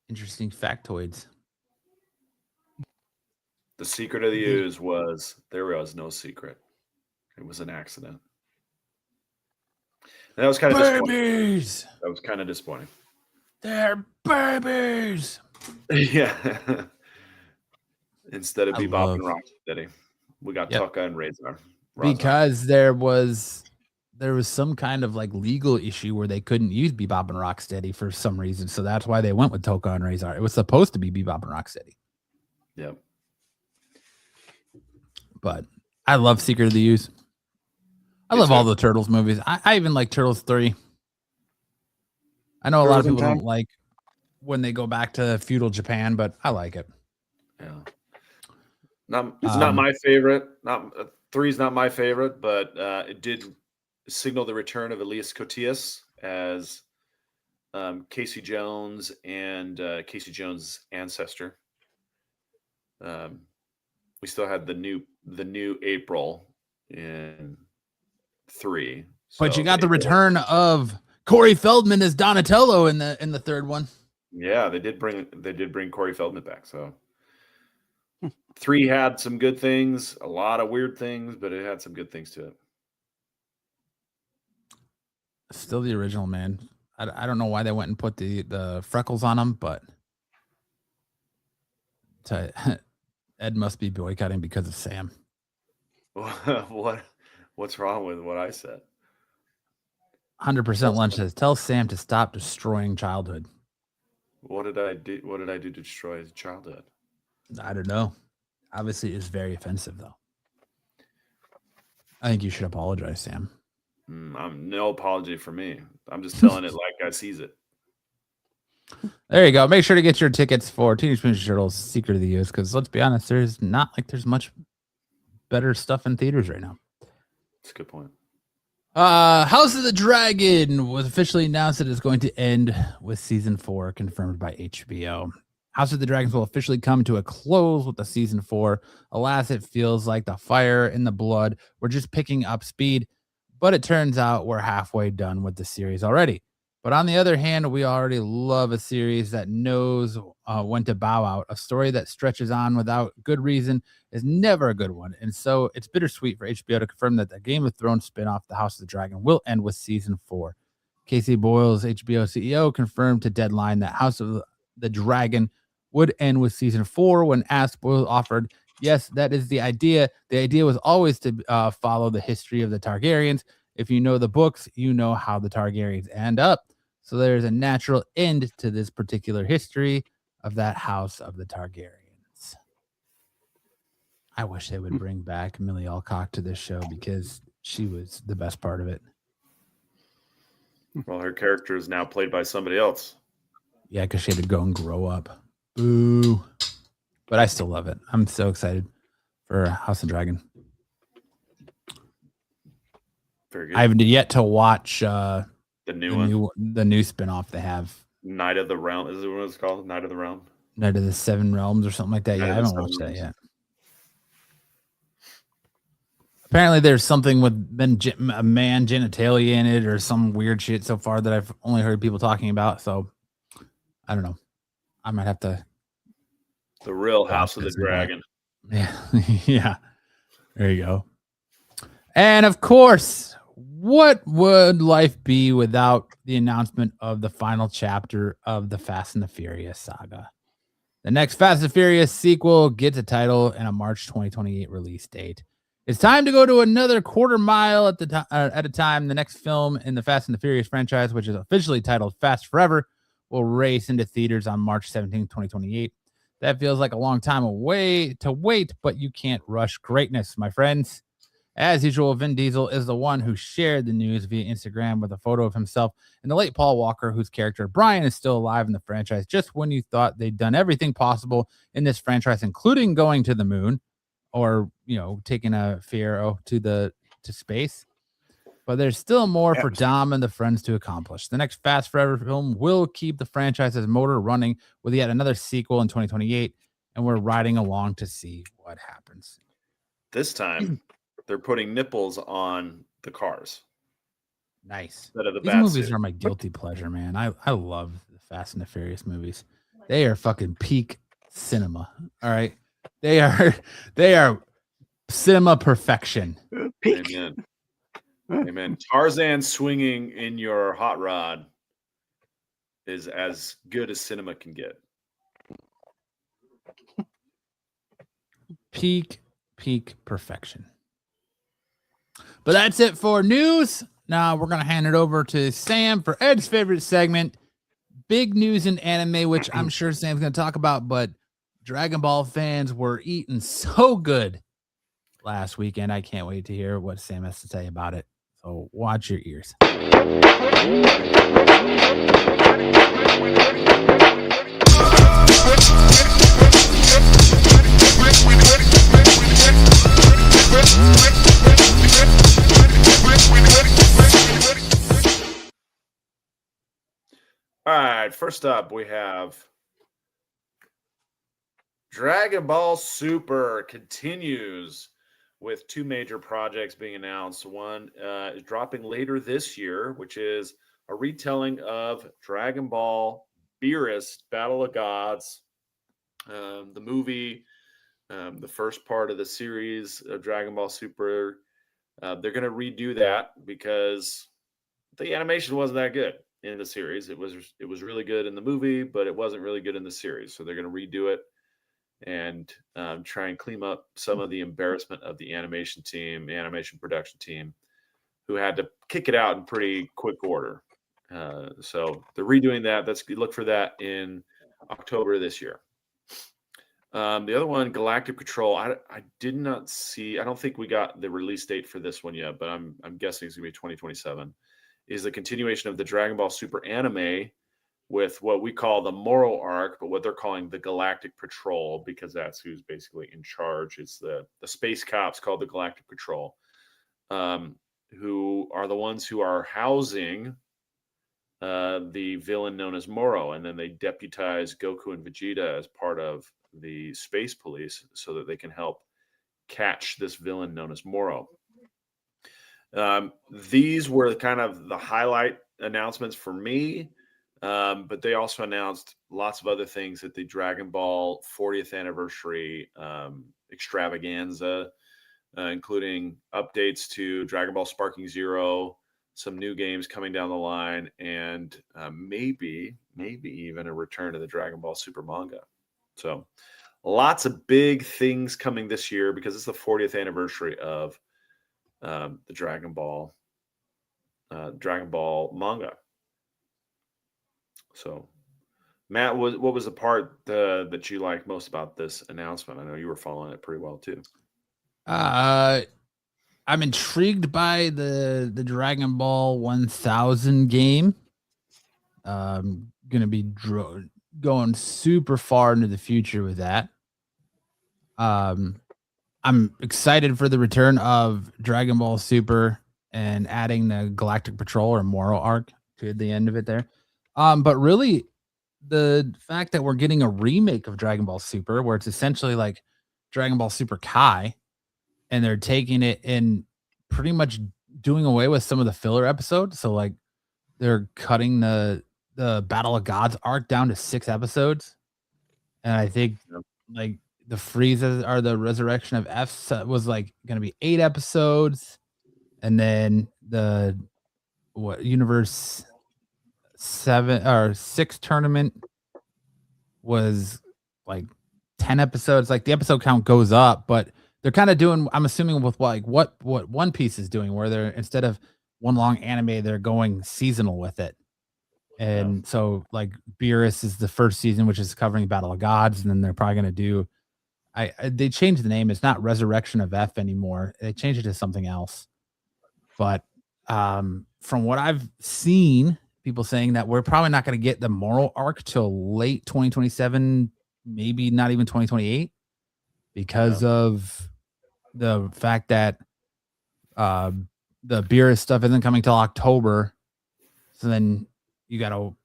Interesting factoids. The Secret of the Ooze was, there was no secret. It was an accident. And that was kind of disappointing. That was kind of disappointing. They're babies. Yeah. Instead of Bebop and Rocksteady, we got Tucka and Razor. Because there was some kind of like legal issue where they couldn't use Bebop and Rocksteady for some reason. So that's why they went with Tucka and Razor. It was supposed to be Bebop and Rocksteady. Yep. But I love Secret of the Ooze. I love all the Turtles movies. I even like Turtles 3. I know a lot of people don't like when they go back to feudal Japan, but I like it. Yeah. It's not my favorite. 3 is not my favorite, but it did signal the return of Elias Koteas as Casey Jones and Casey Jones' ancestor. We still had the new April in 3. But you got the return of Corey Feldman as Donatello in the third one. Yeah, they did bring Corey Feldman back. So 3 had some good things, a lot of weird things, but it had some good things to it. Still the original, man. I don't know why they went and put the freckles on him, but Ed must be boycotting because of Sam. What's wrong with what I said? 100% Lunch says, tell Sam to stop destroying childhood. What did I do? What did I do to destroy his childhood? I don't know. Obviously, it's very offensive, though. I think you should apologize, Sam. No apology for me. I'm just telling it like I sees it. There you go. Make sure to get your tickets for Teenage Mutant Ninja Turtles: Secret of the Use, because let's be honest, there's much better stuff in theaters right now. That's a good point. House of the Dragon was officially announced that it's going to end with season 4, confirmed by HBO. House of the Dragons will officially come to a close with the season 4. Alas, it feels like the fire and the blood were just picking up speed, but it turns out we're halfway done with the series already. But on the other hand, we already love a series that knows when to bow out. A story that stretches on without good reason is never a good one. And so it's bittersweet for HBO to confirm that the Game of Thrones spinoff, The House of the Dragon, will end with season 4. Casey Boyle's HBO CEO confirmed to Deadline that House of the Dragon would end with season 4. When asked, Boyle offered, yes, that is the idea. The idea was always to follow the history of the Targaryens. If you know the books, you know how the Targaryens end up. So there's a natural end to this particular history of that House of the Targaryens. I wish they would bring back Millie Alcock to this show because she was the best part of it. Well, her character is now played by somebody else. Yeah, because she had to go and grow up. Boo. But I still love it. I'm so excited for House of Dragon. Very good. I haven't yet to watch the new spinoff they have. Night of the Realm. Is it what it's called? Night of the Realm? Night of the Seven Realms or something like that. Yeah, I haven't watched that yet. Apparently there's something with a man genitalia in it or some weird shit so far that I've only heard people talking about. So I don't know. I might have to. The Real House of the Dragon. Yeah. Yeah. There you go. And of course, what would life be without the announcement of the final chapter of the Fast and the Furious saga? The next Fast and Furious sequel gets a title and a March 2028 release date. It's time to go to another quarter mile at a time. The next film in the Fast and the Furious franchise, which is officially titled Fast Forever, will race into theaters on March 17, 2028. That feels like a long time away to wait, but you can't rush greatness, my friends. As usual, Vin Diesel is the one who shared the news via Instagram with a photo of himself and the late Paul Walker, whose character Brian is still alive in the franchise, just when you thought they'd done everything possible in this franchise, including going to the moon or, taking a Fiero to space. But there's still more for Dom and the friends to accomplish. The next Fast Forever film will keep the franchise's motor running with yet another sequel in 2028, and we're riding along to see what happens. This time, they're putting nipples on the cars. Nice. Instead of the These movies are my guilty pleasure, man. I love the Fast and the Furious movies. They are fucking peak cinema. All right. They are cinema perfection. Peak. Amen. Amen. Tarzan swinging in your hot rod is as good as cinema can get. Peak perfection. But that's it for news. Now we're going to hand it over to Sam for Ed's favorite segment, big news in anime, which I'm sure Sam's going to talk about, but Dragon Ball fans were eating so good last weekend. I can't wait to hear what Sam has to say about it. So watch your ears. All right, first up, we have Dragon Ball Super continues with two major projects being announced. One is dropping later this year, which is a retelling of Dragon Ball Beerus Battle of Gods, the movie, the first part of the series of Dragon Ball Super. They're going to redo that because the animation wasn't that good in the series. It was really good in the movie, but it wasn't really good in the series. So they're going to redo it and try and clean up some of the embarrassment of the animation team, the animation production team, who had to kick it out in pretty quick order. So they're redoing that. Look for that in October this year. The other one, Galactic Control, I did not see. I don't think we got the release date for this one yet, but I'm guessing it's going to be 2027. Is the continuation of the Dragon Ball Super anime with what we call the Moro arc, but what they're calling the Galactic Patrol, because that's who's basically in charge. It's the space cops called the Galactic Patrol, who are the ones who are housing the villain known as Moro, and then they deputize Goku and Vegeta as part of the space police so that they can help catch this villain known as Moro. These were kind of the highlight announcements for me, but they also announced lots of other things at the Dragon Ball 40th anniversary extravaganza, including updates to Dragon Ball Sparking Zero, some new games coming down the line, and maybe even a return to the Dragon Ball Super manga. So lots of big things coming this year because it's the 40th anniversary of the Dragon Ball manga. So, Matt, what was the part that you liked most about this announcement? I know you were following it pretty well too. I'm intrigued by the Dragon Ball 1000 game. Gonna be going super far into the future with that. I'm excited for the return of Dragon Ball Super and adding the Galactic Patrol or Moro arc to the end of it there. But really, the fact that we're getting a remake of Dragon Ball Super, where it's essentially like Dragon Ball Super Kai, and they're taking it and pretty much doing away with some of the filler episodes. So like they're cutting the Battle of Gods arc down to 6 episodes, and I think like the Frieza or the Resurrection of F was like going to be 8 episodes, and then the Universe 7 or 6 tournament was like 10 episodes. Like the episode count goes up, but they're kind of doing, I'm assuming, with like what One Piece is doing, where they're, instead of one long anime, they're going seasonal with it. And so like Beerus is the first season, which is covering Battle of Gods, and then they're probably going to do, they changed the name. It's not Resurrection of F anymore. They changed it to something else. But from what I've seen, people saying that we're probably not going to get the Moral arc till late 2027, maybe not even 2028, because of the fact that the Beerus stuff isn't coming till October. So then you got to,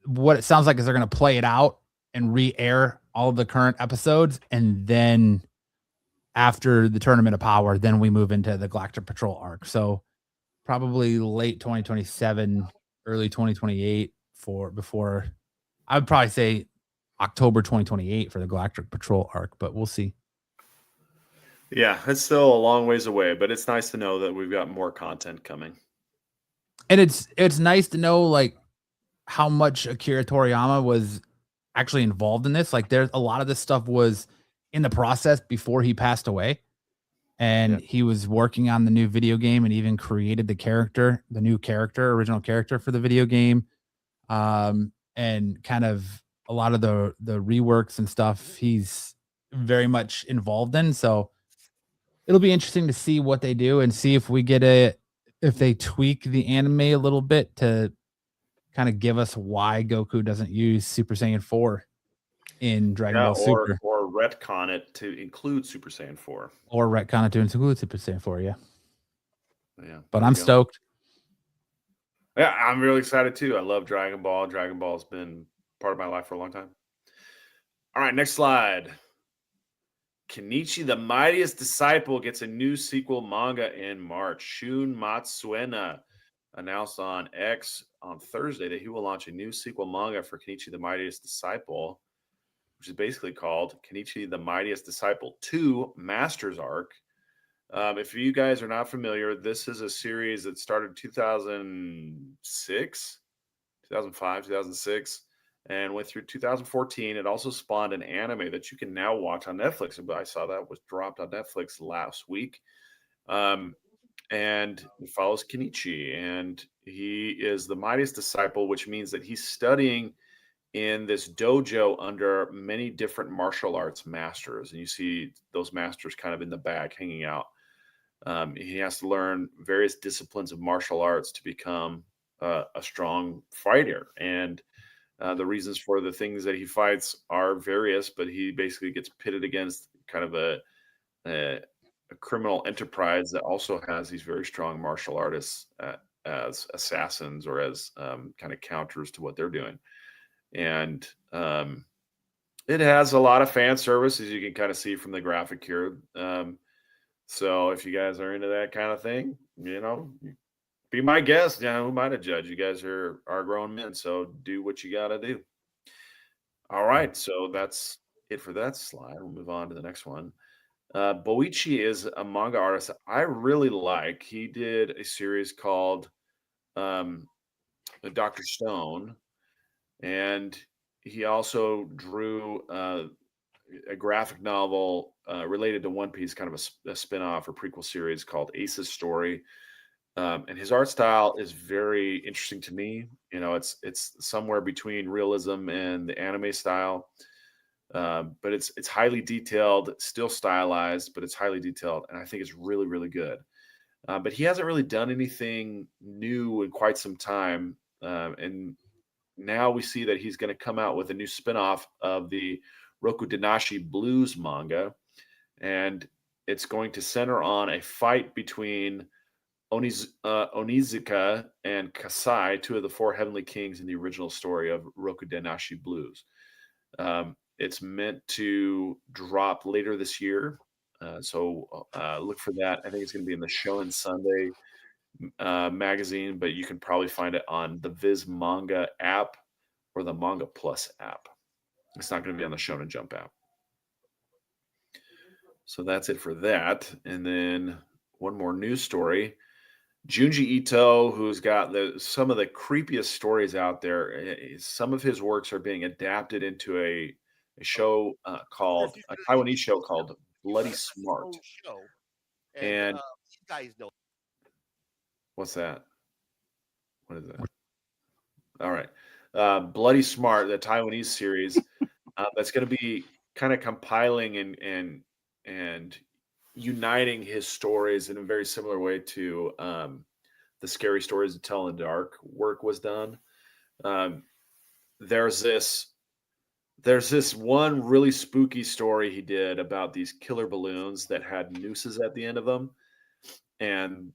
what it sounds like is they're going to play it out and re-air all of the current episodes, and then after the Tournament of Power, then we move into the Galactic Patrol arc. So probably late 2027, early 2028 before I would probably say October 2028 for the Galactic Patrol arc, but we'll see. Yeah, it's still a long ways away, but it's nice to know that we've got more content coming. And it's nice to know like how much Akira Toriyama was actually involved in this. Like there's a lot of this stuff was in the process before he passed away. And he was working on the new video game and even created the original character for the video game. And kind of a lot of the reworks and stuff he's very much involved in. So it'll be interesting to see what they do and see if we get if they tweak the anime a little bit to kind of give us why Goku doesn't use Super Saiyan 4 in Dragon Ball Super. Or retcon it to include Super Saiyan 4. Or retcon it to include Super Saiyan 4, yeah. Yeah. But I'm stoked. Yeah, I'm really excited too. I love Dragon Ball. Dragon Ball has been part of my life for a long time. All right, next slide. Kenichi the Mightiest Disciple gets a new sequel manga in March. Shun Matsuena announced on X on Thursday that he will launch a new sequel manga for Kenichi the Mightiest Disciple, which is basically called Kenichi the Mightiest Disciple 2 Master's Arc. If you guys are not familiar, this is a series that started 2005, 2006, and went through 2014. It also spawned an anime that you can now watch on Netflix. I saw that was dropped on Netflix last week. And it follows Kenichi, and he is the mightiest disciple, which means that he's studying in this dojo under many different martial arts masters. And you see those masters kind of in the back hanging out. He has to learn various disciplines of martial arts to become a strong fighter. And The reasons for the things that he fights are various, but he basically gets pitted against kind of a criminal enterprise that also has these very strong martial artists as assassins or as kind of counters to what they're doing. And it has a lot of fan service, as you can kind of see from the graphic here. So if you guys are into that kind of thing, be my guest. Who am I to judge? You guys are grown men, so do what you got to do. All right, so that's it for that slide. We'll move on to the next one. Boichi is a manga artist I really like. He did a series called Dr. Stone, and he also drew a graphic novel related to One Piece, kind of a spin-off or prequel series called Ace's Story. And his art style is very interesting to me. It's somewhere between realism and the anime style. But it's highly detailed, still stylized, but it's highly detailed, and I think it's really, really good. But he hasn't really done anything new in quite some time, and now we see that he's going to come out with a new spinoff of the Rokudenashi Blues manga, and it's going to center on a fight between Onizuka and Kasai, two of the four heavenly kings in the original story of Rokudenashi Blues. It's meant to drop later this year, so look for that. I think it's going to be in the Shonen Sunday magazine, but you can probably find it on the Viz Manga app or the Manga Plus app. It's not going to be on the Shonen Jump app. So that's it for that. And then one more news story. Junji Ito, who's got some of the creepiest stories out there, some of his works are being adapted into a show called a Taiwanese show called Bloody Smart. And you guys know what's that? What is that? All right, Bloody Smart, the Taiwanese series that's going to be kind of compiling and uniting his stories in a very similar way to the Scary Stories to Tell in the Dark work was done. There's this one really spooky story he did about these killer balloons that had nooses at the end of them, and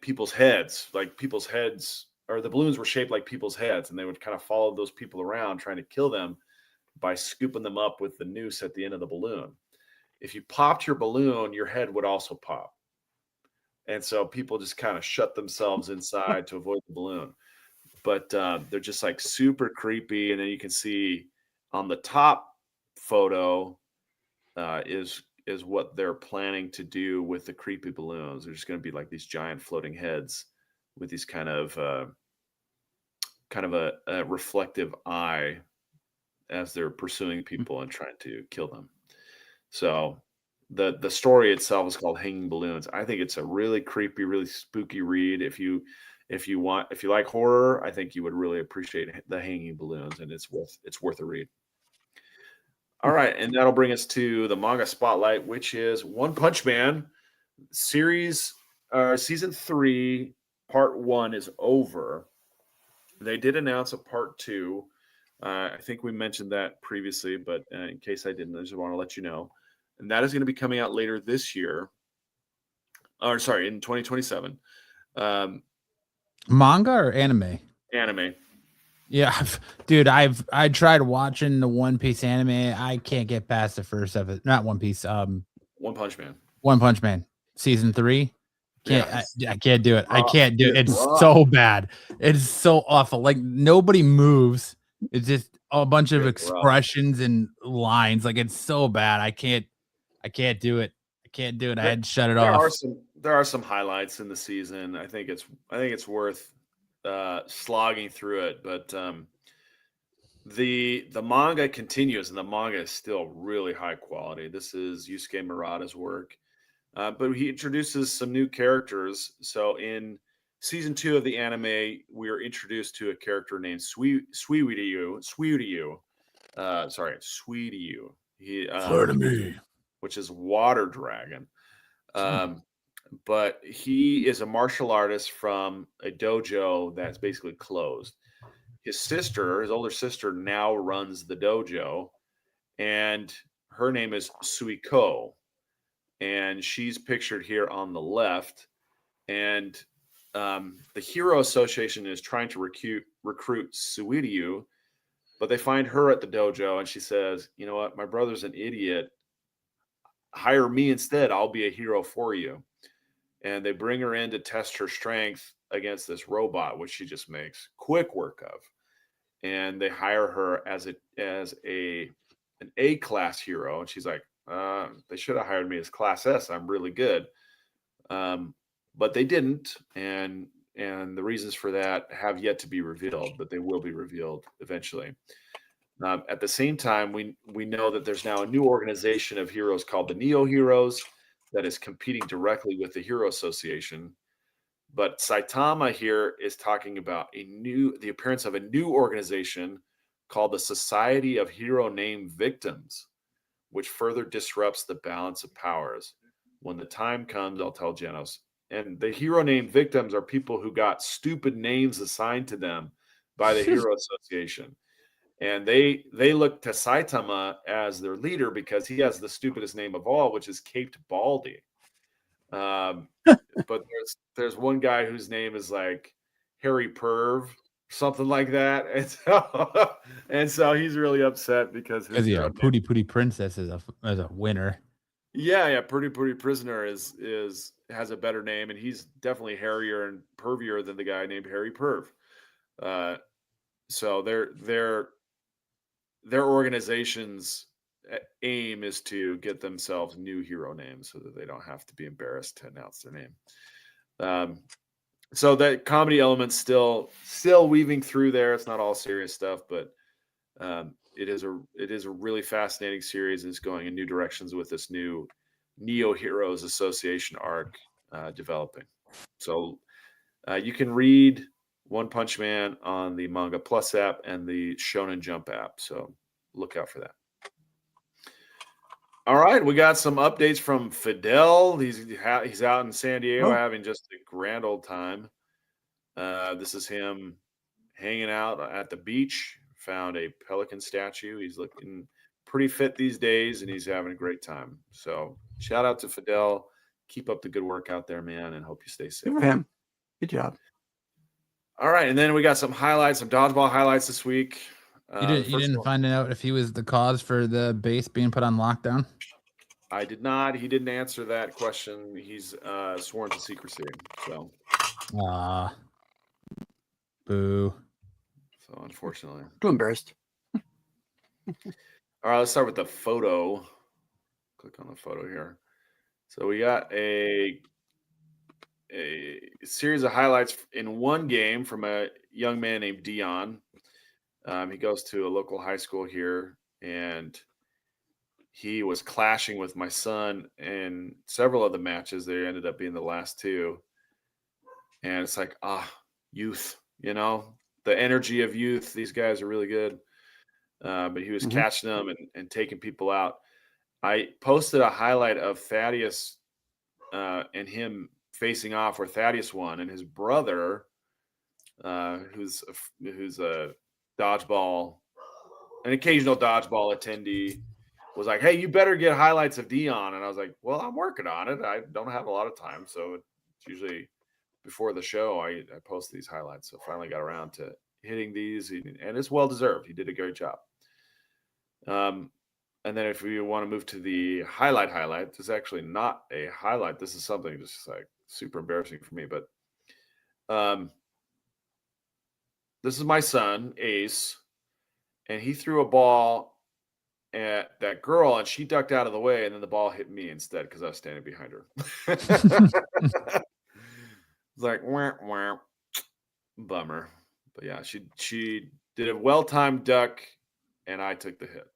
people's heads, or the balloons were shaped like people's heads, and they would kind of follow those people around trying to kill them by scooping them up with the noose at the end of the balloon. If you popped your balloon, your head would also pop. And so people just kind of shut themselves inside to avoid the balloon. But they're just like super creepy. And then you can see on the top photo is what they're planning to do with the creepy balloons. They're just going to be like these giant floating heads with these kind of a reflective eye as they're pursuing people and trying to kill them. So the story itself is called Hanging Balloons. I think it's a really creepy, really spooky read. If you like horror, I think you would really appreciate the Hanging Balloons, and it's worth a read. All right, and that'll bring us to the manga spotlight, which is One Punch Man season 3, part 1 is over. They did announce a part 2. I think we mentioned that previously, but in case I didn't, I just want to let you know. And that is going to be coming out later this year. Or sorry, in 2027. Manga or anime? Anime. Yeah, dude, I tried watching the One Piece anime. I can't get past the first of it. Not One Piece. One Punch Man. One Punch Man, season 3. Yes. I can't do it. I can't do it. It's so bad. It's so awful. Like nobody moves. It's just a bunch of expressions and lines. Like it's so bad. I can't do it. I can't do it. I had to shut it off. There are some highlights in the season. I think it's worth slogging through it, but the manga continues, and the manga is still really high quality. This is Yusuke Murata's work, but he introduces some new characters. So in season 2 of the anime, we are introduced to a character named Suiryu. He which is Water Dragon. But he is a martial artist from a dojo that's basically closed. his older sister, now runs the dojo, and her name is Suiko, and she's pictured here on the left. And the Hero Association is trying to recruit Suiryu, but they find her at the dojo, and she says, "You know what? My brother's an idiot. Hire me instead. I'll be a hero for you." And they bring her in to test her strength against this robot, which she just makes quick work of. And they hire her as an A class hero, and she's like, "They should have hired me as class S. I'm really good." But they didn't, and the reasons for that have yet to be revealed, but they will be revealed eventually. At the same time, we know that there's now a new organization of heroes called the Neo Heroes that is competing directly with the Hero Association. But Saitama here is talking about the appearance of a new organization called the Society of Hero Name Victims, which further disrupts the balance of powers. When the time comes, I'll tell Genos. And the hero name victims are people who got stupid names assigned to them by the Hero Association. And they look to Saitama as their leader because he has the stupidest name of all, which is Caped Baldy. But there's one guy whose name is like Harry Perv, something like that. And so he's really upset because his Pooty Pooty Princess is a winner. Yeah, Pretty Prisoner has a better name, and he's definitely hairier and pervier than the guy named Harry Perv. So their organization's aim is to get themselves new hero names so that they don't have to be embarrassed to announce their name. So that comedy element's still weaving through there. It's not all serious stuff, but it is a really fascinating series. It's going in new directions with this new Neo Heroes Association arc developing. So you can read One Punch Man on the Manga Plus app and the Shonen Jump app. So look out for that. All right, we got some updates from Fidel. He's out in San Diego having just a grand old time. This is him hanging out at the beach. Found a pelican statue. He's looking pretty fit these days, and he's having a great time. So shout out to Fidel. Keep up the good work out there, man, and hope you stay safe. Good for him. Good job. All right, and then we got some dodgeball highlights this week. You didn't find out if he was the cause for the base being put on lockdown? I did not. He didn't answer that question. He's sworn to secrecy. So. Boo. So unfortunately. Too embarrassed. All right, let's start with the photo. Click on the photo here. So we got a series of highlights in one game from a young man named Dion. He goes to a local high school here, and he was clashing with my son in several of the matches. They ended up being the last two. And it's like, youth, the energy of youth. These guys are really good. But he was catching them and taking people out. I posted a highlight of Thaddeus and him facing off where Thaddeus won, and his brother, who's a dodgeball, an occasional dodgeball attendee, was like, "Hey, you better get highlights of Dion." And I was like, "Well, I'm working on it. I don't have a lot of time, so it's usually before the show I post these highlights." So finally got around to hitting these, and it's well deserved. He did a great job. And then if we want to move to the highlight, this is actually not a highlight. This is something just like super embarrassing for me. But this is my son, Ace, and he threw a ball at that girl, and she ducked out of the way, and then the ball hit me instead because I was standing behind her. It's like, wah, wah. Bummer. But yeah, she did a well-timed duck, and I took the hit.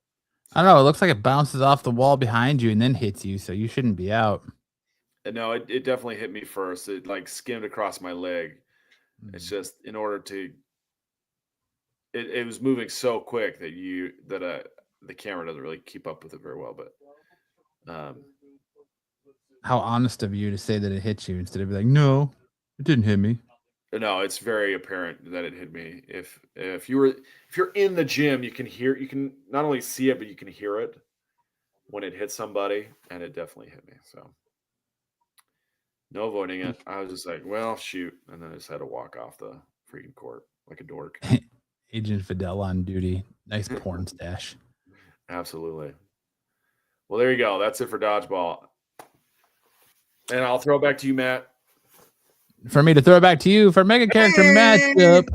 I don't know. It looks like it bounces off the wall behind you and then hits you, so you shouldn't be out. No, it definitely hit me first. It like skimmed across my leg. It's just in order to. It was moving so quick that the camera doesn't really keep up with it very well. But how honest of you to say that it hit you instead of be like, no, it didn't hit me. No, it's very apparent that it hit me. If you're in the gym, you can not only see it, but you can hear it when it hits somebody, and it definitely hit me. So no avoiding it. I was just like, well, shoot, and then I just had to walk off the freaking court like a dork. Agent Fidel on duty. Nice porn stash. Absolutely. Well, there you go. That's it for dodgeball. And I'll throw it back to you, Matt. For me to throw it back to you for mega character matchup.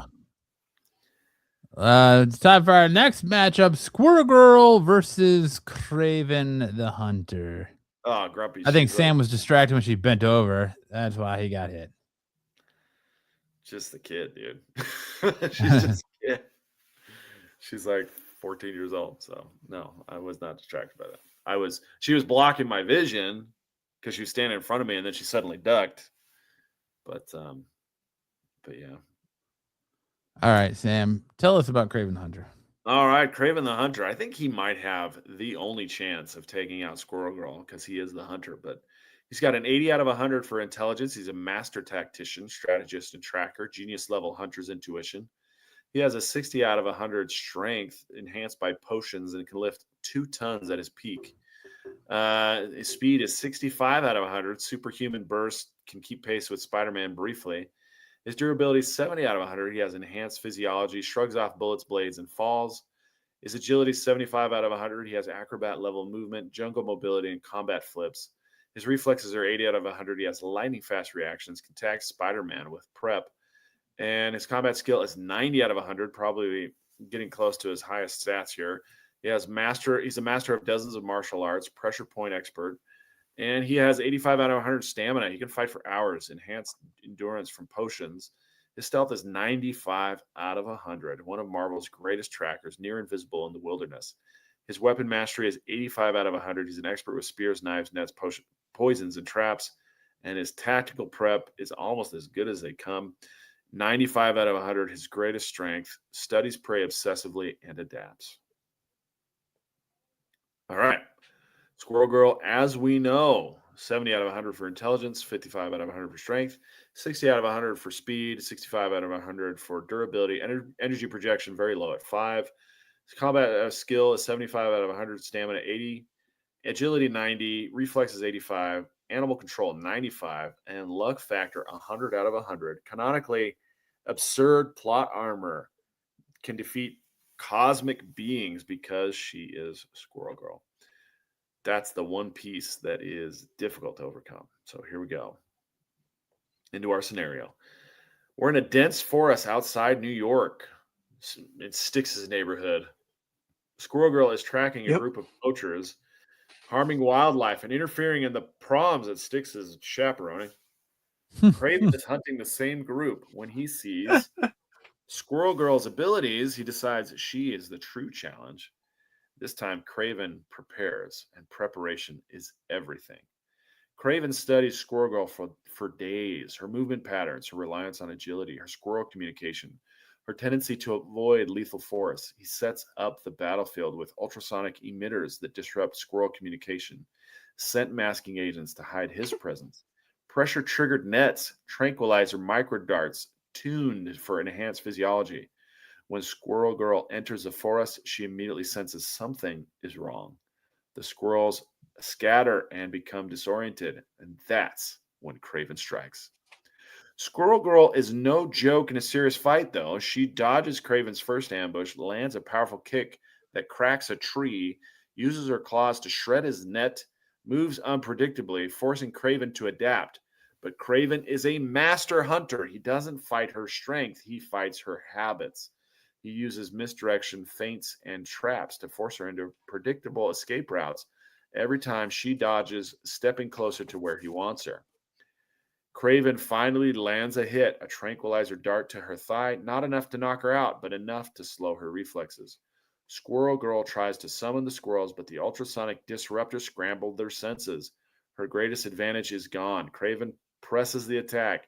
It's time for our next matchup: Squirrel Girl versus Craven the Hunter. Oh, Grumpy. I think Sam was distracted when she bent over. That's why he got hit. Just the kid, dude. She's just a kid. She's like 14 years old. So no, I was not distracted by that. She was blocking my vision because she was standing in front of me, and then she suddenly ducked. But yeah. All right, Sam, tell us about Craven the Hunter. All right, Craven the Hunter. I think he might have the only chance of taking out Squirrel Girl because he is the hunter, but he's got an 80 out of 100 for intelligence. He's a master tactician, strategist, and tracker, genius level hunter's intuition. He has a 60 out of 100 strength enhanced by potions and can lift 2 tons at his peak. His speed is 65 out of 100. Superhuman burst, can keep pace with Spider-Man briefly. His durability is 70 out of 100. He has enhanced physiology, shrugs off bullets, blades, and falls. His agility is 75 out of 100. He has acrobat level movement, jungle mobility, and combat flips. His reflexes are 80 out of 100. He has lightning fast reactions, can tag Spider-Man with prep. And his combat skill is 90 out of 100, probably getting close to his highest stats here. He's a master of dozens of martial arts, pressure point expert. And he has 85 out of 100 stamina. He can fight for hours, enhanced endurance from potions. His stealth is 95 out of 100, one of Marvel's greatest trackers, near invisible in the wilderness. His weapon mastery is 85 out of 100. He's an expert with spears, knives, nets, poisons, and traps. And his tactical prep is almost as good as they come. 95 out of 100, his greatest strength, studies prey obsessively, and adapts. All right. Squirrel Girl, as we know, 70 out of 100 for intelligence, 55 out of 100 for strength, 60 out of 100 for speed, 65 out of 100 for durability, energy projection very low at 5. His combat skill is 75 out of 100, stamina 80, agility 90, reflexes 85, animal control 95, and luck factor 100 out of 100. Canonically, absurd plot armor, can defeat cosmic beings because she is Squirrel Girl. That's the one piece that is difficult to overcome. So here we go. Into our scenario. We're in a dense forest outside New York. It's Styx's neighborhood. Squirrel Girl is tracking a group of poachers, harming wildlife and interfering in the proms that Styx is chaperoning. Craven is hunting the same group. When he sees Squirrel Girl's abilities, he decides she is the true challenge. This time, Craven prepares, and preparation is everything. Craven studies Squirrel Girl for days. Her movement patterns, her reliance on agility, her squirrel communication, her tendency to avoid lethal force. He sets up the battlefield with ultrasonic emitters that disrupt squirrel communication, scent masking agents to hide his presence, pressure-triggered nets, tranquilizer microdarts tuned for enhanced physiology. When Squirrel Girl enters the forest, she immediately senses something is wrong. The squirrels scatter and become disoriented, and that's when Craven strikes. Squirrel Girl is no joke in a serious fight, though. She dodges Craven's first ambush, lands a powerful kick that cracks a tree, uses her claws to shred his net, moves unpredictably, forcing Craven to adapt. But Craven is a master hunter. He doesn't fight her strength, he fights her habits. He uses misdirection, feints, and traps to force her into predictable escape routes every time she dodges, stepping closer to where he wants her. Craven finally lands a hit, a tranquilizer dart to her thigh, not enough to knock her out, but enough to slow her reflexes. Squirrel Girl tries to summon the squirrels, but the ultrasonic disruptor scrambled their senses. Her greatest advantage is gone. Craven presses the attack.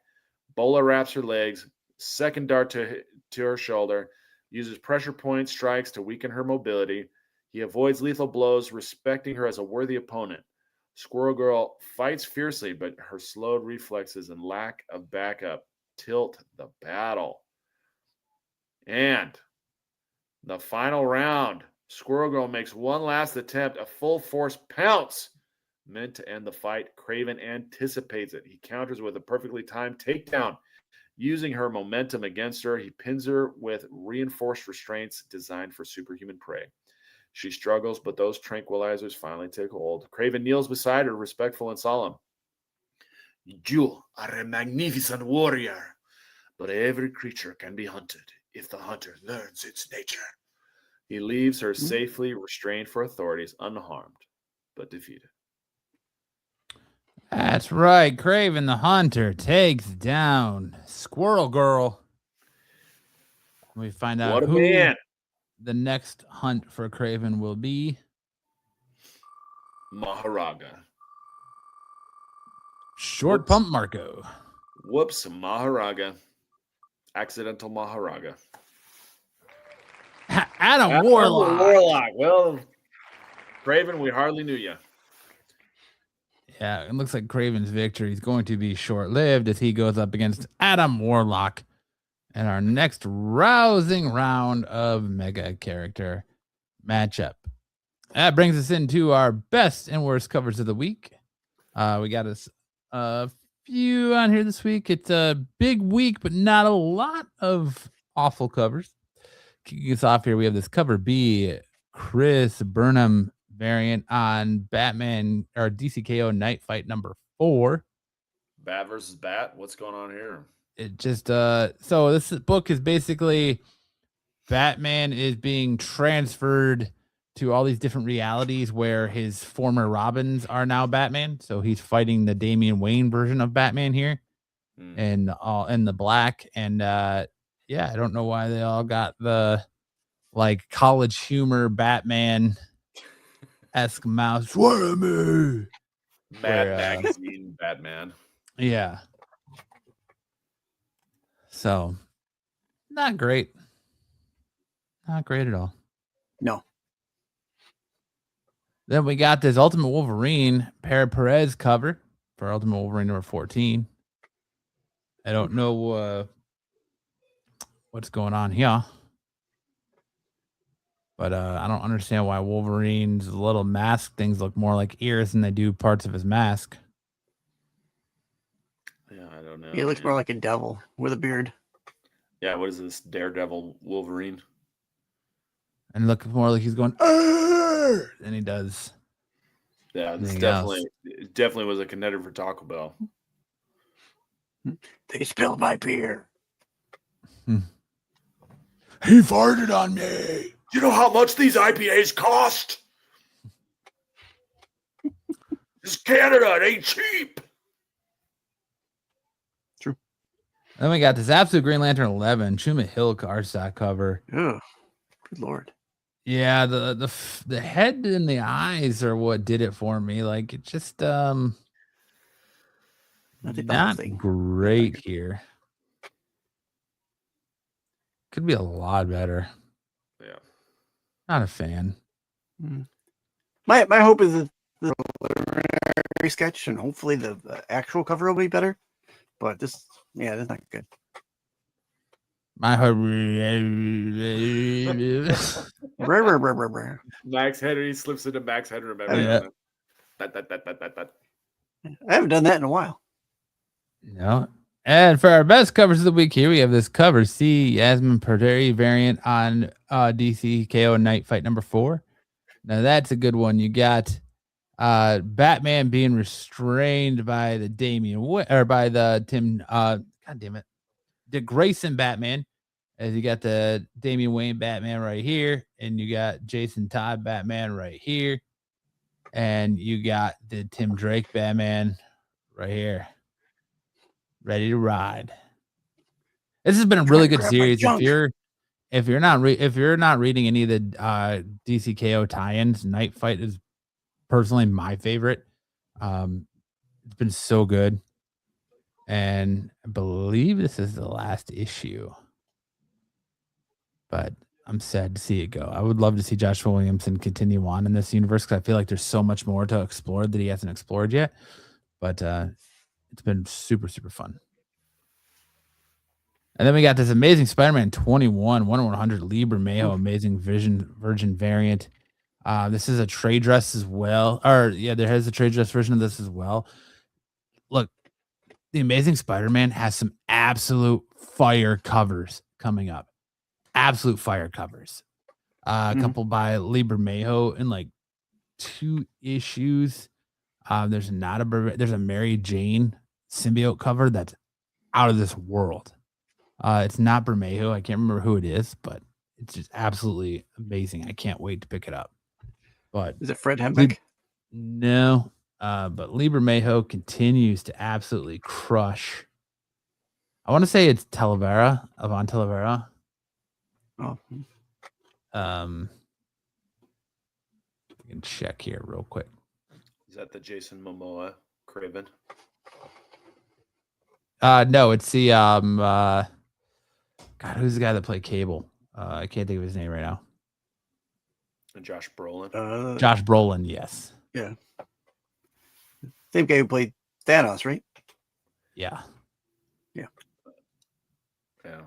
Bola wraps her legs, second dart to her shoulder, uses pressure point strikes to weaken her mobility. He avoids lethal blows, respecting her as a worthy opponent. Squirrel Girl fights fiercely, but her slowed reflexes and lack of backup tilt the battle. And the final round, Squirrel Girl makes one last attempt, a full force pounce meant to end the fight. Craven anticipates it. He counters with a perfectly timed takedown. Using her momentum against her, he pins her with reinforced restraints designed for superhuman prey. She struggles, but those tranquilizers finally take hold. Craven kneels beside her, respectful and solemn. You are a magnificent warrior, but every creature can be hunted if the hunter learns its nature. He leaves her safely restrained for authorities, unharmed, but defeated. That's right. Craven the Hunter takes down Squirrel Girl. We find out What a who man. the next hunt for Craven will be. Maharaga. Short Whoops. Pump Marco. Whoops, Maharaga. Accidental Maharaga. Adam Warlock. Warlock. Well, Craven, we hardly knew you. Yeah, it looks like Craven's victory is going to be short-lived as he goes up against Adam Warlock in our next rousing round of mega character matchup. That brings us into our best and worst covers of the week. We got a few on here this week. It's a big week, but not a lot of awful covers. Kicking us off here, we have this cover B, Chris Burnham variant on Batman or DCKO Night Fight number 4. Bat versus Bat. What's going on here? It just so this book is basically Batman is being transferred to all these different realities where his former Robins are now Batman. So he's fighting the Damian Wayne version of Batman here, and all in the black. And yeah, I don't know why they all got the like college humor Batman-esque mouth. Swear at me. Mad Magazine Batman. Yeah. So, not great. Not great at all. No. Then we got this Ultimate Wolverine Perez cover for Ultimate Wolverine number 14. I don't know what's going on here. But I don't understand why Wolverine's little mask things look more like ears than they do parts of his mask. Yeah, I don't know. He looks more like a devil with a beard. Yeah, what is this? Daredevil Wolverine? And look more like he's going Arr! Than he does. Yeah, this anything definitely was a contender for Taco Bell. They spilled my beer. He farted on me. You know how much these IPAs cost? It's Canada. It ain't cheap. True. Then we got this Absolute Green Lantern 11 Chuma Hill cardstock cover. Oh, good lord. Yeah, the head and the eyes are what did it for me. Like it just not great here. Could be a lot better. Yeah. Not a fan. My hope is that the preliminary sketch and hopefully the actual cover will be better. But this, yeah, that's not good. My hope. Max Henry slips into Max Henry. Yeah. I haven't done that in a while. No. And for our best covers of the week here, we have this cover C Yasmin Perderi variant on DC KO Night Fight number 4. Now that's a good one. You got Batman being restrained by the by the Tim God damn it. The Grayson Batman. As you got the Damian Wayne Batman right here, and you got Jason Todd Batman right here, and you got the Tim Drake Batman right here. Ready to ride. This has been a really good series. If you're not reading any of the DCKO tie-ins, Night Fight is personally my favorite. It's been so good, and I believe this is the last issue. But I'm sad to see it go. I would love to see Joshua Williamson continue on in this universe because I feel like there's so much more to explore that he hasn't explored yet. But it's been super, super fun. And then we got this Amazing Spider-Man 21, 1/100 Lee Bermejo Amazing Virgin variant. This is a trade dress as well. Or yeah, there has a trade dress version of this as well. Look, the Amazing Spider-Man has some absolute fire covers coming up. Absolute fire covers. A couple by Lee Bermejo in like 2 issues. There's a Mary Jane symbiote cover that's out of this world. It's not Bermejo. I can't remember who it is, but it's just absolutely amazing. I can't wait to pick it up. But Is it Fred Hembeck? no, but Lee Bermejo continues to absolutely crush. I want to say it's Avant Talavera. Oh, I can check here real quick. Is that the Jason Momoa Craven? No, it's the God, who's the guy that played Cable? I can't think of his name right now. And Josh Brolin. Josh Brolin, yes. Yeah. Same guy who played Thanos, right? Yeah. Yeah. Yeah.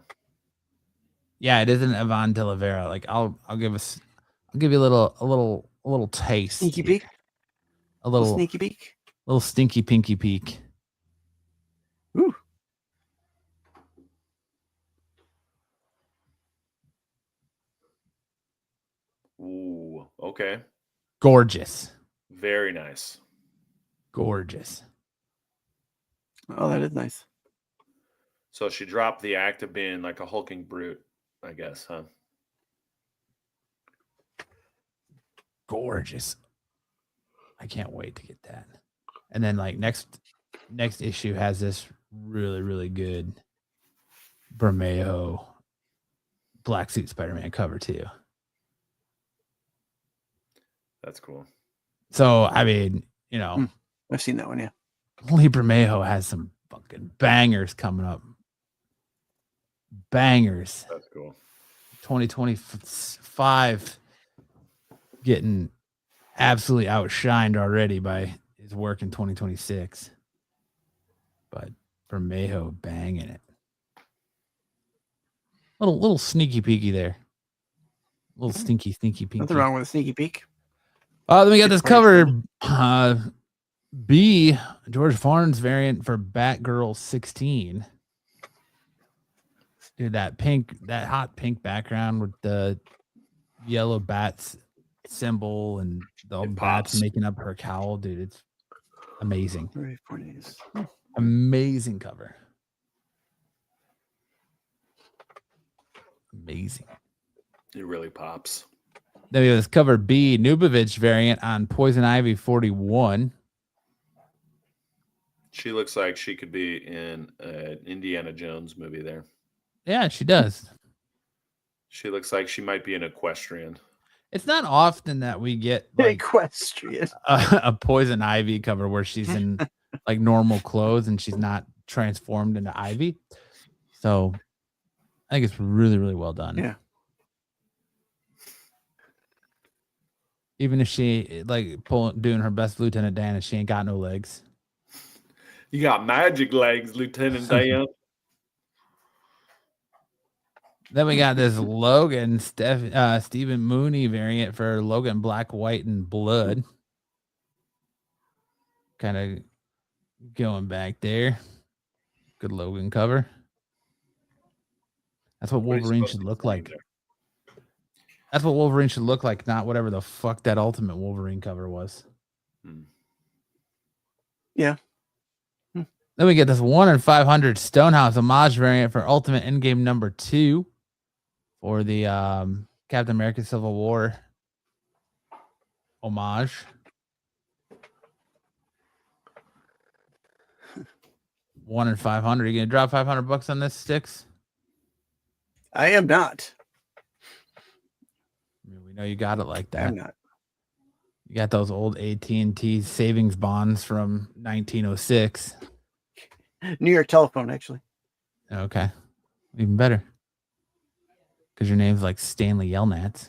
Yeah, it isn't Avant Talavera. Like I'll give you a little taste. Sneaky peek. A little sneaky peek. Little stinky pinky peek. Ooh. Ooh. Okay. Gorgeous. Very nice. Gorgeous. Oh, that is nice. So she dropped the act of being like a hulking brute, I guess, huh? Gorgeous. I can't wait to get that. And then like next issue has this really, really good Bermejo black suit Spider-Man cover too. That's cool. So I mean, you know, I've seen that one, yeah. Lee Bermejo has some fucking bangers coming up. Bangers. That's cool. 2025 getting absolutely outshined already by his work in 2026. But Bermejo banging it. Little sneaky peeky there. Little stinky pinky. Nothing wrong with a sneaky peek. Then we got this cover. B, George Farnes variant for Batgirl 16. Dude, that hot pink background with the yellow bats symbol and the bats making up her cowl, dude. It's amazing. 4 days. Amazing cover. Amazing. It really pops. Then we have this cover B, Nubovich variant on Poison Ivy 41. She looks like she could be in an Indiana Jones movie there. Yeah, she does. She looks like she might be an equestrian. It's not often that we get like equestrian a Poison Ivy cover where she's in like normal clothes and she's not transformed into Ivy. So I think it's really, really well done. Yeah. Even if she like doing her best Lieutenant Dan and she ain't got no legs. You got magic legs, Lieutenant Dan. Then we got this Logan Stephen Mooney variant for Logan Black, White, and Blood. Kind of going back there. Good Logan cover. That's what Wolverine should look like. That's what Wolverine should look like, not whatever the fuck that Ultimate Wolverine cover was. Yeah. Then we get this 1 in 500 Stonehouse homage variant for Ultimate Endgame number 2 for the Captain America Civil War homage. One in 500. You gonna drop $500 on this, Sticks? I am not. I mean, we know you got it like that. I'm not. You got those old AT&T savings bonds from 1906. New York Telephone, actually. Okay. Even better. Because your name's like Stanley Yelnats.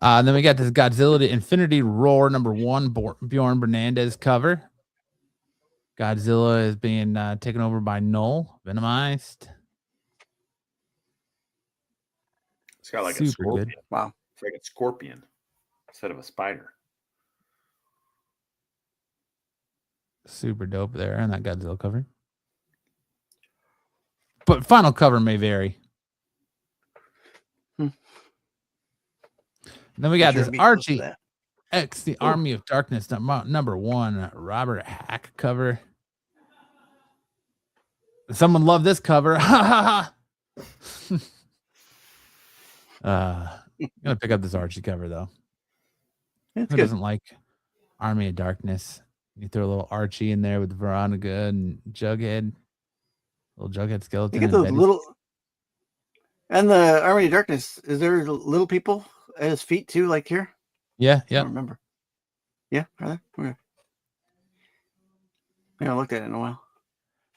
Then we got this Godzilla to Infinity Roar #1 Bjorn Bernandez cover. Godzilla is being taken over by Null, Venomized. It's got like a Super scorpion. good. Wow. It's like a scorpion instead of a spider. Super dope there on that Godzilla cover. But final cover may vary. Hmm. Then we got Sure, this be close to Archie that. X, the Army of Darkness, number 1, Robert Hack cover. Someone loved this cover. Ha ha ha. I'm gonna pick up this Archie cover though. It's Who good. doesn't like Army of Darkness? You throw a little Archie in there with Veronica and Jughead. Little Jughead skeleton. You get those little. And the Army of Darkness, is there little people at his feet too, like here? Yeah, I don't remember. Yeah, are there? Okay. I haven't looked at it in a while.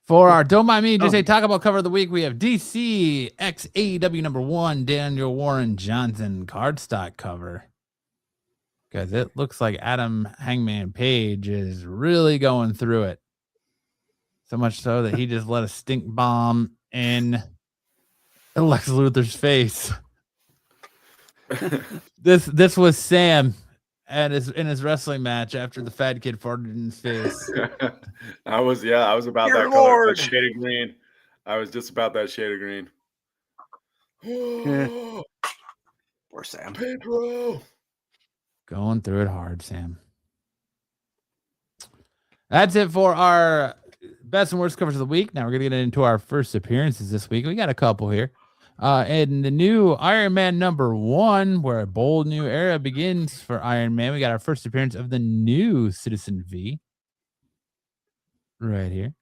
For our Don't Mind Me, just Oh. a talk about cover of the week, we have DC X AEW number 1, Daniel Warren Johnson cardstock cover. Because it looks like Adam Hangman Page is really going through it. So much so that he just let a stink bomb in Lex Luthor's face. This was Sam in his wrestling match after the fat kid farted in his face. I was about Dear that color, Lord. that shade of green. I was just about that shade of green. Poor Sam. Pedro. Going through it hard, Sam. That's it for our best and worst covers of the week. Now we're going to get into our first appearances this week. We got a couple here. In the new Iron Man number 1, where a bold new era begins for Iron Man, we got our first appearance of the new Citizen V. Right here.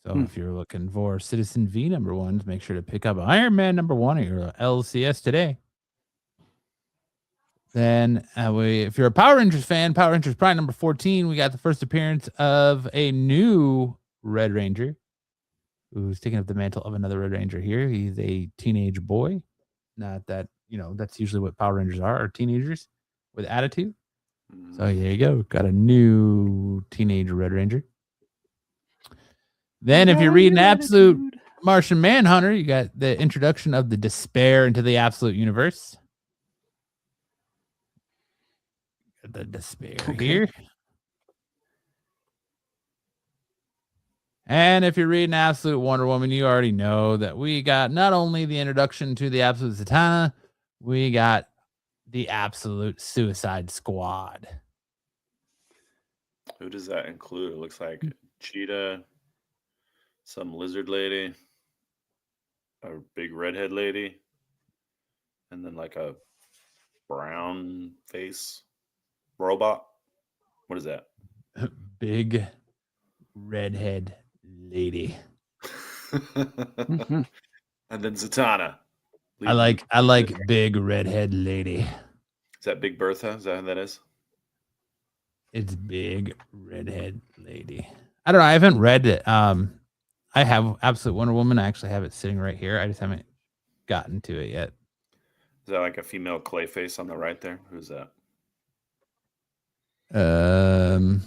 So if you're looking for Citizen V number 1, make sure to pick up Iron Man number 1 at your LCS today. Then if you're a Power Rangers fan, Power Rangers Prime number 14, we got the first appearance of a new Red Ranger who's taking up the mantle of another Red Ranger here. He's a teenage boy. Not that, that's usually what Power Rangers are teenagers with attitude. So here you go. Got a new teenage Red Ranger. Then if you're reading Absolute Martian Manhunter, you got the introduction of the Despair into the Absolute Universe. The Despair here. And if you're reading Absolute Wonder Woman, you already know that we got not only the introduction to the Absolute Zatanna, we got the Absolute Suicide Squad. Who does that include? It looks like Cheetah, some lizard lady, a big redhead lady, and then like a brown face robot. What is that? Big redhead lady. And then Zatanna. I like big redhead lady. Is that Big Bertha? Is that who that is? It's big redhead lady. I don't know. I haven't read it. I have Absolute Wonder Woman. I actually have it sitting right here. I just haven't gotten to it yet. Is that like a female Clayface on the right there? Who's that? No.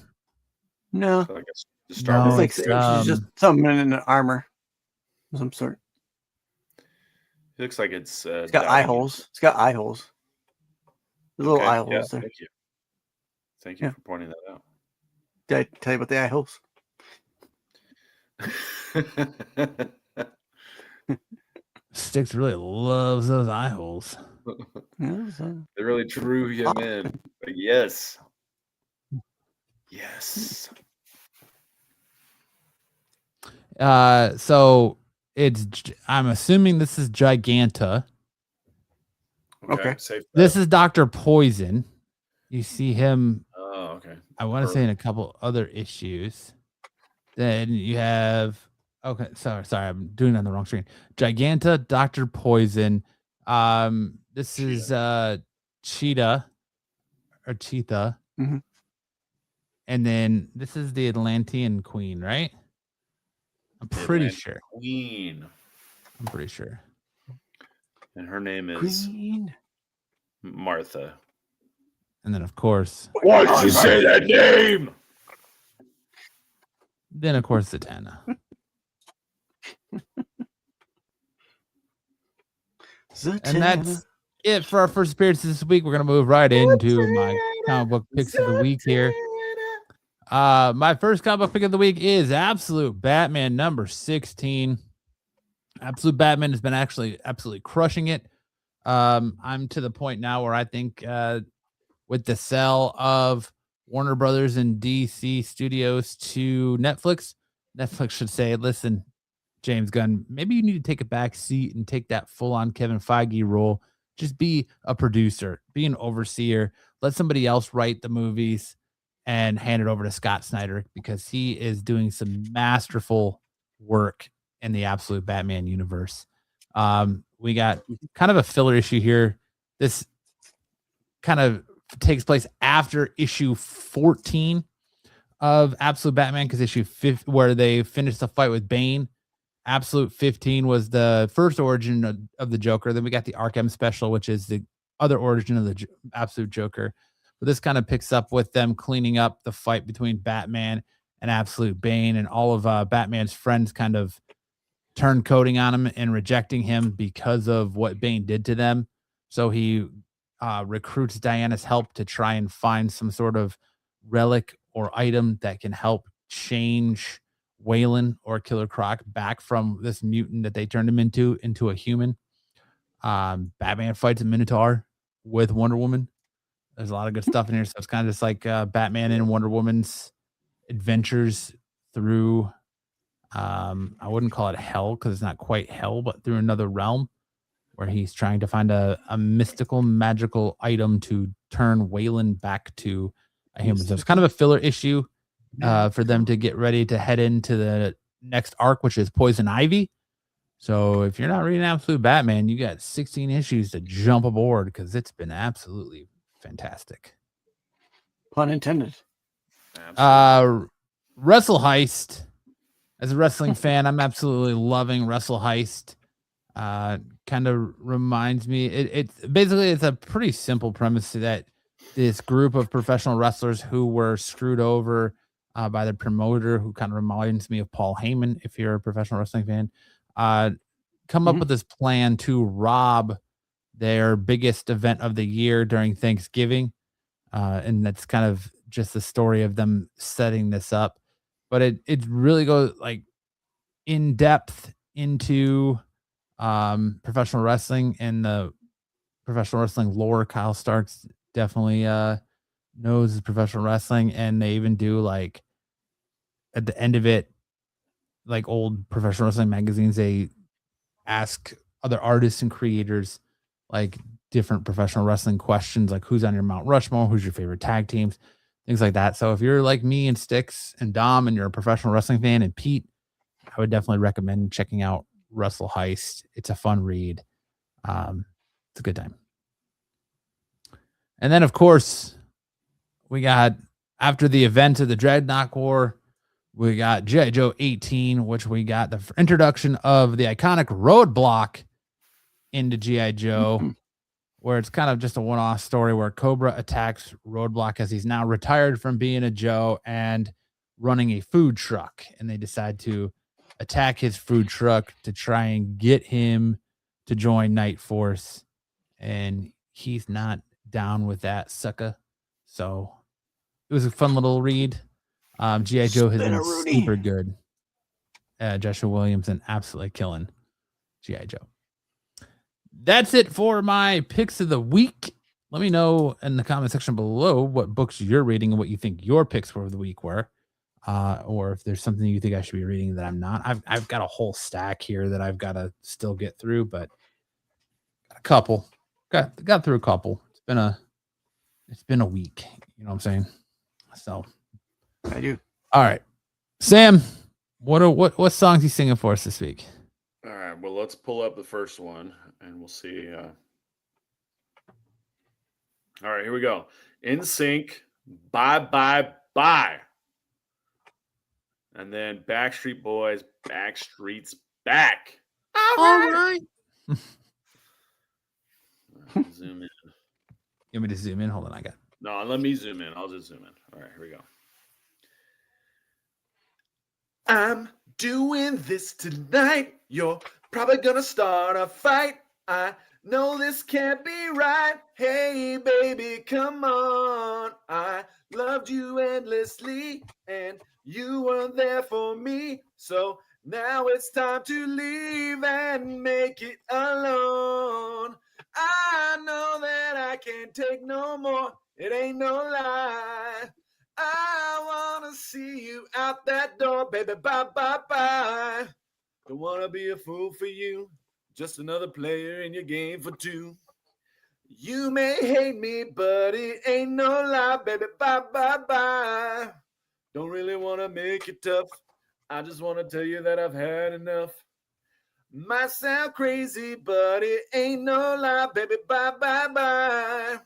So I guess the It's Star Wars. like she's just something in an armor of some sort. It looks like it's got eye holes. It's got eye holes. The little eye holes there. Thank you. Thank you for pointing that out. Did I tell you about the eye holes? Styx really loves those eye holes. They really drew him in. Like, yes. Yes. So I'm assuming this is Giganta. Okay. Safe This is Dr. Poison. You see him. Oh, okay. I want to say in a couple other issues. Then you have. Okay, sorry, I'm doing it on the wrong screen. Giganta, Dr. Poison. This is Cheetah or Cheetah. Mm-hmm. And then this is the Atlantean Queen, right? I'm pretty sure. Queen. I'm pretty sure. And her name is Queen Martha. And then, of course, why'd you say that name? Then, of course, Zatanna. And that's it for our first appearance this week. We're going to move right into my comic book picks of the week here. My first comic book pick of the week is Absolute Batman number 16. Absolute Batman has been actually absolutely crushing it. I'm to the point now where I think with the sell of Warner Brothers and DC Studios to Netflix should say, listen, James Gunn, maybe you need to take a back seat and take that full-on Kevin Feige role. Just be a producer, be an overseer, let somebody else write the movies and hand it over to Scott Snyder, because he is doing some masterful work in the Absolute Batman universe. We got kind of a filler issue here. This kind of takes place after issue 14 of Absolute Batman, because issue 5, where they finished the fight with Bane. Absolute 15 was the first origin of the Joker. Then we got the Arkham special, which is the other origin of the Absolute Joker. But this kind of picks up with them cleaning up the fight between Batman and Absolute Bane, and all of Batman's friends kind of turncoating on him and rejecting him because of what Bane did to them. So he recruits Diana's help to try and find some sort of relic or item that can help change Waylon or Killer Croc back from this mutant that they turned him into a human. Batman fights a Minotaur with Wonder Woman. There's a lot of good stuff in here. So it's kind of just like Batman and Wonder Woman's adventures through, I wouldn't call it hell because it's not quite hell, but through another realm where he's trying to find a mystical, magical item to turn Waylon back to a human. So it's kind of a filler issue for them to get ready to head into the next arc, which is Poison Ivy. So if you're not reading Absolute Batman, you got 16 issues to jump aboard, because it's been absolutely fantastic. Pun intended. Wrestle Heist. As a wrestling fan, I'm absolutely loving Wrestle Heist. Kind of reminds me, it's basically, it's a pretty simple premise that this group of professional wrestlers who were screwed over by the promoter, who kind of reminds me of Paul Heyman, if you're a professional wrestling fan, come up with this plan to rob their biggest event of the year during Thanksgiving. And that's kind of just the story of them setting this up. But it really goes like in depth into professional wrestling and the professional wrestling lore. Kyle Starks definitely knows professional wrestling, and they even do, like, at the end of it, like old professional wrestling magazines, they ask other artists and creators like different professional wrestling questions, like who's on your Mount Rushmore, who's your favorite tag teams, things like that. So if you're like me and Sticks and Dom and you're a professional wrestling fan, and Pete, I would definitely recommend checking out Wrestle Heist. It's a fun read. It's a good time. And then, of course, we got, after the event of the Dreadnought War, we got G.I. Joe 18, which we got the introduction of the iconic Roadblock into G.I. Joe, where it's kind of just a one-off story where Cobra attacks Roadblock as he's now retired from being a Joe and running a food truck. And they decide to attack his food truck to try and get him to join Night Force. And he's not down with that, sucker. So it was a fun little read. G.I. Joe has been super good. Joshua Williamson absolutely killing G.I. Joe. That's it for my picks of the week. Let me know in the comment section below what books you're reading and what you think your picks for the week were. Or if there's something you think I should be reading that I'm not. I've got a whole stack here that I've got to still get through, but got a couple. Got through a couple. It's been a week. You know what I'm saying? So I do. All right, Sam, what songs you singing for us this week? All right, well, let's pull up the first one and we'll see. All right, here we go. In Sync, Bye Bye Bye. And then Backstreet Boys, Backstreet's Back. All right. Zoom in. You want me to zoom in? Hold on, No, let me zoom in. I'll just zoom in. All right, here we go. I'm doing this tonight. You're probably gonna start a fight. I No, this can't be right. Hey, baby, come on. I loved you endlessly, and you weren't there for me. So now it's time to leave and make it alone. I know that I can't take no more. It ain't no lie. I wanna see you out that door, baby. Bye, bye, bye. Don't wanna be a fool for you. Just another player in your game for two. You may hate me, but it ain't no lie, baby. Bye, bye, bye. Don't really want to make it tough. I just want to tell you that I've had enough. Might sound crazy, but it ain't no lie, baby. Bye, bye, bye.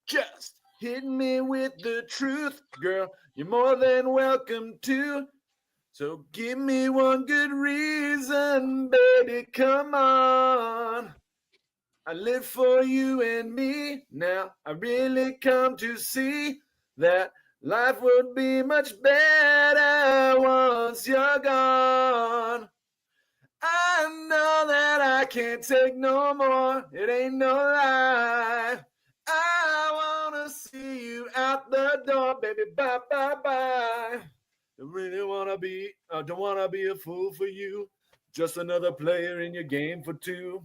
Just hit me with the truth, girl. You're more than welcome to. So give me one good reason, baby, come on. I live for you and me. Now I really come to see that life would be much better once you're gone. I know that I can't take no more. It ain't no lie. I wanna see you out the door, baby. Bye, bye, bye. Don't really wanna be, don't wanna be a fool for you. Just another player in your game for two.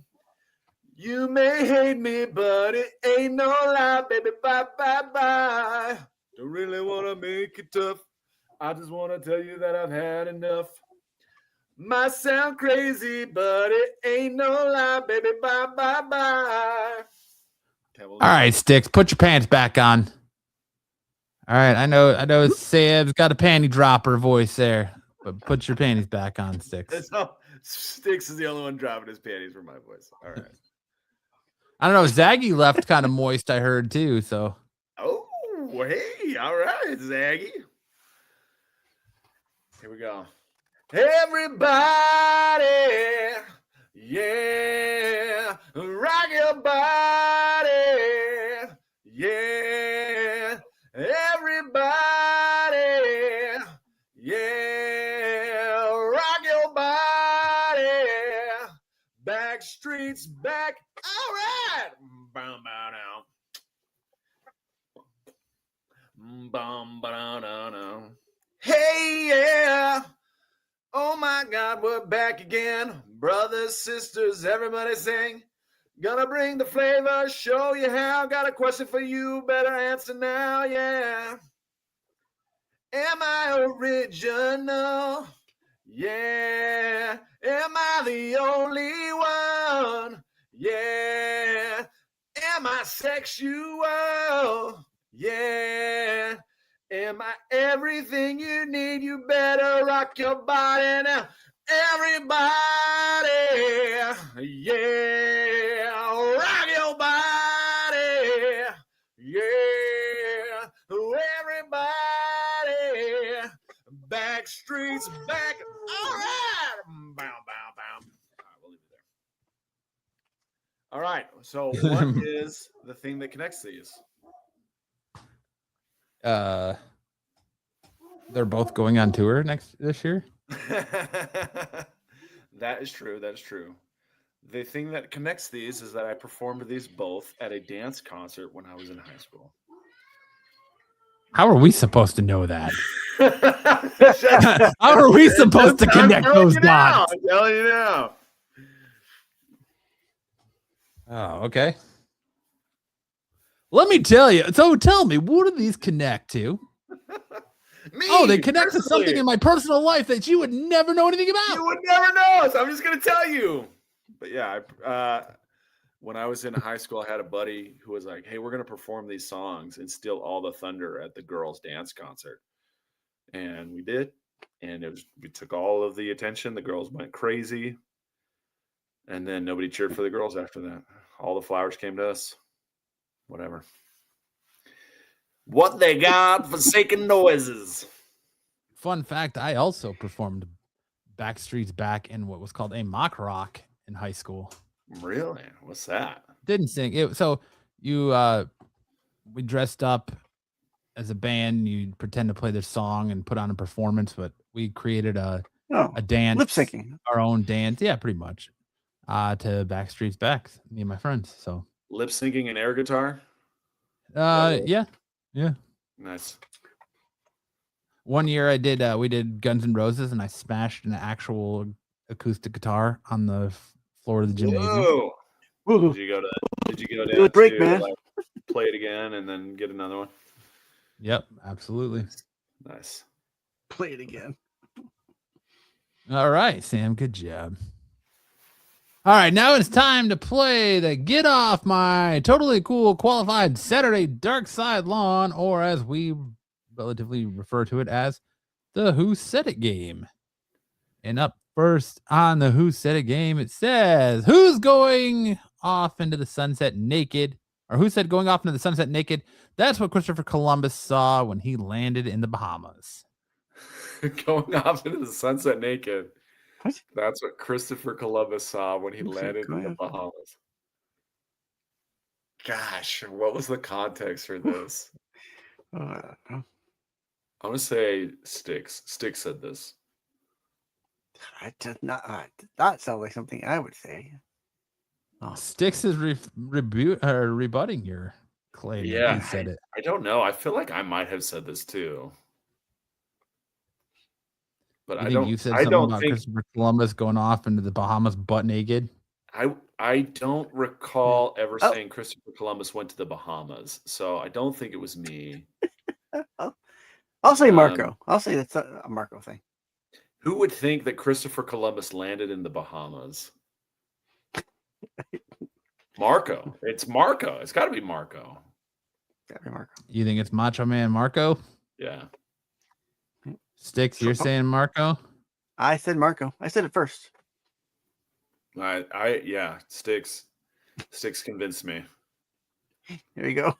You may hate me, but it ain't no lie, baby. Bye, bye, bye. Don't really wanna make it tough. I just wanna tell you that I've had enough. Might sound crazy, but it ain't no lie, baby. Bye, bye, bye. All right, Sticks, put your pants back on. All right, I know Sam's got a panty dropper voice there, but put your panties back on, Sticks. Sticks is the only one dropping his panties for my voice. All right. I don't know. Zaggy left kind of moist, I heard too. So. Oh, hey, all right, Zaggy. Here we go. Everybody, yeah, rock your body, yeah. Everybody, yeah, rock your body. Back streets back. All right. Bum, hey, yeah. Oh my God, we're back again. Brothers, sisters, everybody sing. Gonna bring the flavor, show you how. Got a question for you, better answer now, yeah. Am I original? Yeah. Am I the only one? Yeah. Am I sexual? Yeah. Am I everything you need? You better rock your body now. Everybody, yeah, rock your body, yeah, everybody, back streets back, all right, bow, bow, bow. All right, we'll leave it there. All right, so what is the thing that connects these? They're both going on tour this year. That is true. That is true. The thing that connects these is that I performed these both at a dance concert when I was in high school. How are we supposed to know that? How are we supposed to connect those dots? I'm telling you now. Oh, okay. Let me tell you. So tell me, what do these connect to? They connect to something in my personal life that you would never know anything about. You would never know. So I'm just going to tell you. But yeah, when I was in high school, I had a buddy who was like, hey, we're going to perform these songs and steal all the thunder at the girls' dance concert. And we did. And we took all of the attention. The girls went crazy. And then nobody cheered for the girls after that. All the flowers came to us. Whatever. What they got forsaken noises. Fun fact, I also performed Backstreet's Back in what was called a mock rock in high school. Really? What's that? Didn't sing it. So we dressed up as a band. You pretend to play this song and put on a performance, but we created a dance. Lip syncing. Our own dance. Yeah, pretty much. to Backstreet's Back, me and my friends. So Lip syncing and air guitar. yeah. Nice. One year we did Guns N' Roses, and I smashed an actual acoustic guitar on the floor of the gymnasium. Whoa. Woo. Did you go Do down it, break, to man. like play it again and then get another one? Yep, absolutely. Nice. Play it again. All right, Sam, good job. All right, now it's time to play the Get Off My Totally Cool Qualified Saturday Dark Side Lawn, or as we relatively refer to it as the Who Said It game. And up first on the Who Said It game, it says, who's going off into the sunset naked? Or who said going off into the sunset naked? That's what Christopher Columbus saw when he landed in the Bahamas. Going off into the sunset naked. What? That's what Christopher Columbus saw when he Who said landed in the going off? Bahamas. Gosh, what was the context for this? Oh. I'm gonna say Sticks. Sticks said this. It does not sound like something I would say. Oh. Sticks is rebutting your claim. Yeah, He said it. I don't know. I feel like I might have said this too. But You think you said something about Christopher Columbus going off into the Bahamas butt naked? I don't recall ever saying Christopher Columbus went to the Bahamas, so I don't think it was me. I'll say Marco. I'll say that's a Marco thing. Who would think that Christopher Columbus landed in the Bahamas? Marco. It's Marco. It's got to be Marco. Gotta be Marco. You think it's Macho Man Marco? Yeah. Sticks, you're saying Marco? I said Marco. I said it first. Yeah, Sticks convinced me. Here you go.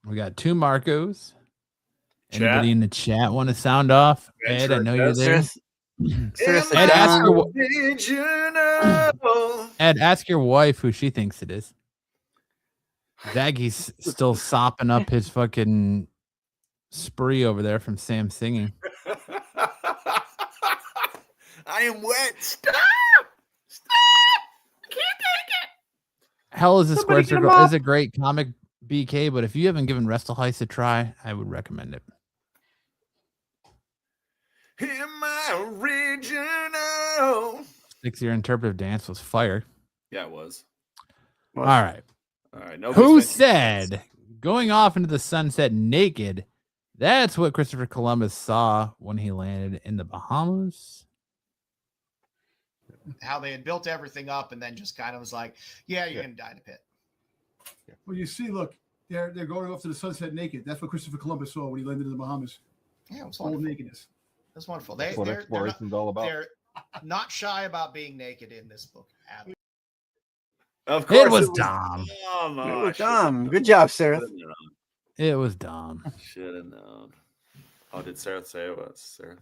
We got two Marcos. Chat. Anybody in the chat want to sound off? Ed, I know you're there. Ed, ask your wife who she thinks it is. Zaggy's still sopping up his fucking spree over there from Sam singing. I am wet. Stop! I can't take it. Hell is a Somebody Square get him Circle up. is a great comic, BK, but if you haven't given Wrestle Heist a try, I would recommend it. Am I original? Sticks, your interpretive dance was fire. Yeah, it was. All right. Nobody's Who mentioned said going off into the sunset naked? That's what Christopher Columbus saw when he landed in the Bahamas. How they had built everything up and then just kind of was like, yeah, you're going to die in a pit. Well, you see, look, they're going off to the sunset naked. That's what Christopher Columbus saw when he landed in the Bahamas. Yeah, it was All wonderful. nakedness. That's wonderful. That's what exploration's all about. They're not shy about being naked in this book at all. Of course, It was Dom. Oh, It was Dom. Good job, Sarah. It was Dom. Should have known. Oh, did Sarah say it was Sarah?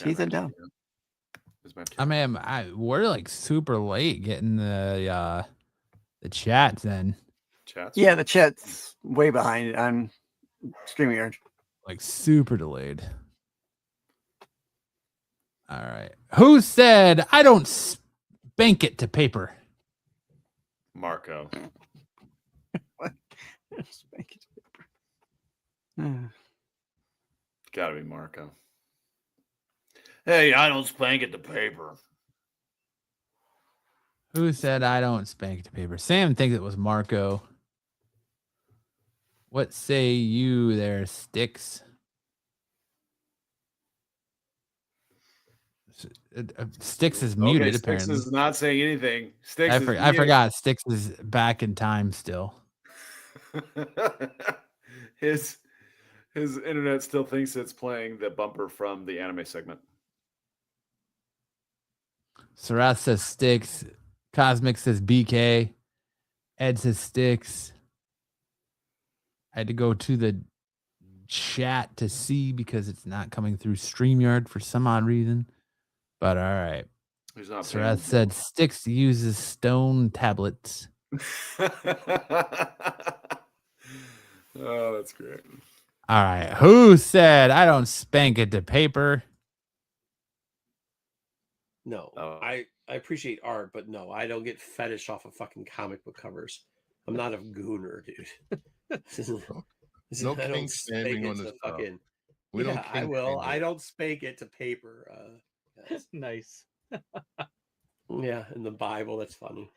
He said Dom. I mean, we're like super late getting the chats in. Chats? Yeah, the chat's way behind on StreamYard. Like super delayed. All right. Who said I don't spank it to paper? Marco. Spank it to paper. Gotta be Marco. Hey, I don't spank it to paper. Who said I don't spank it to paper? Sam thinks it was Marco. What say you there, Sticks? Sticks is muted, Okay, apparently. Sticks is not saying anything. Sticks I is forgot Sticks is back in time still. His internet still thinks it's playing the bumper from the anime segment. Sarath says Sticks. Cosmic says BK. Ed says Sticks. I had to go to the chat to see because it's not coming through StreamYard for some odd reason. But all right. He's not Sarath said Sticks uses stone tablets. Oh, that's great. All right. Who said I don't spank it to paper? No, Oh. I appreciate art, but no, I don't get fetish off of fucking comic book covers. I'm not a gooner, dude. No I don't kink spank shaming it on to this show. fucking. We don't Yeah, I kink will. shame I here. don't spank it to paper. Guys. Nice. Yeah, in the Bible, that's funny.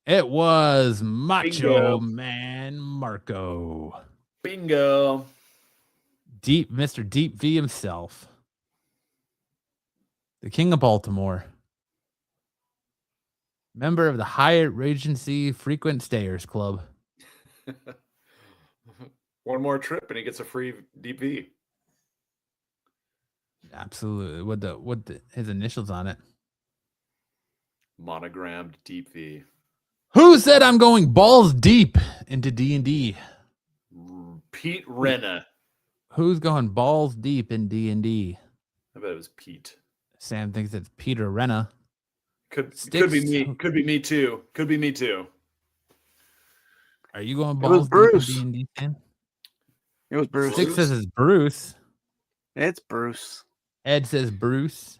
It was Macho Bingo. Man Marco. Bingo. Mr. Deep V himself. The King of Baltimore. Member of the Hyatt Regency Frequent Stayers Club. One more trip and he gets a free Deep V. Absolutely. What his initials on it? Monogrammed Deep V. Who said I'm going balls deep into D&D? Pete Renna. Who's going balls deep in D&D? I bet it was Pete. Sam thinks it's Peter Renna. Could be me. Could be me too. Could be me too. Are you going It balls was Bruce. deep in D&D, Sam? It was Bruce. Six says it's Bruce. It's Bruce. Ed says Bruce.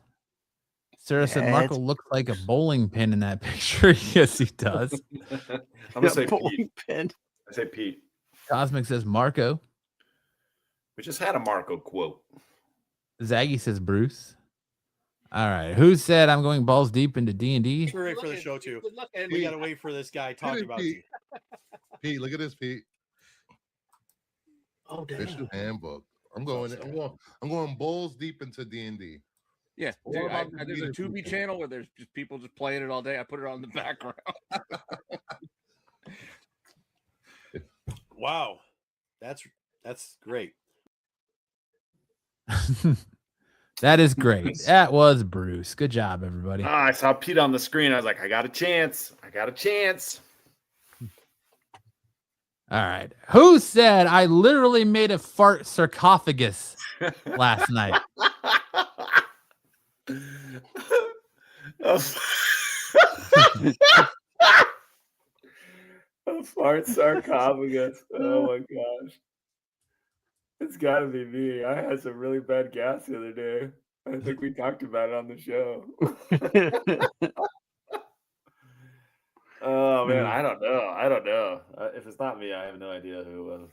Sarah said Yeah, Marco it's looks like a bowling pin in that picture. Yes, he does. I'm gonna say bowling Pete. pin. I say Pete. Cosmic says Marco. We just had a Marco quote. Zaggy says Bruce. All right. Who said I'm going balls deep into D&D? We're ready for the show too. And We gotta wait for this guy talking about you. Pete, look at this, Pete. Oh, Official handbook. I'm going balls deep into D&D. Yeah, All dude, about the there's a beautiful Tubi thing. channel where there's just people just playing it all day. I put it on the background. Wow, that's great. That is great. That was Bruce. Good job, everybody. I saw Pete on the screen. I was like, I got a chance. I got a chance. All right. Who said I literally made a fart sarcophagus last night? A fart sarcophagus. Oh my gosh. It's got to be me. I had some really bad gas the other day. I think we talked about it on the show. Oh man, I don't know. If it's not me, I have no idea who it was.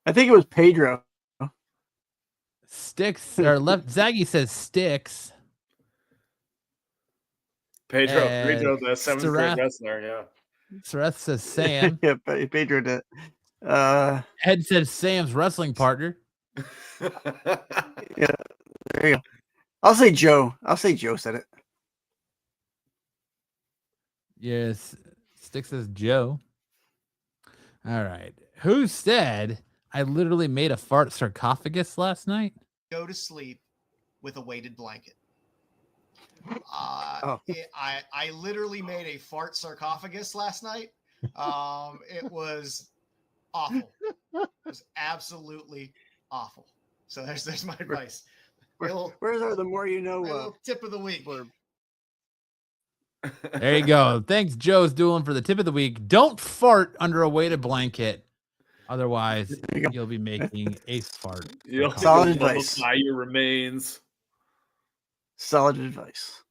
I think it was Pedro. Sticks or left. Zaggy says Sticks. Pedro, the seventh grade wrestler. Yeah. Sareth says Sam. Yeah, Pedro did. Ed said Sam's wrestling partner. Yeah, there you go. I'll say Joe. Joe said it. Yes. Sticks says Joe. All right. Who said I literally made a fart sarcophagus last night? Go to sleep with a weighted blanket. Oh. I literally made a fart sarcophagus last night. It was awful. It was absolutely awful. So there's my advice. Where's our the more you know? Little tip of the week. There you go. Thanks, Joe's Dueling, for the tip of the week. Don't fart under a weighted blanket. Otherwise, you'll be making a fart. Solid advice. Your remains. Solid advice.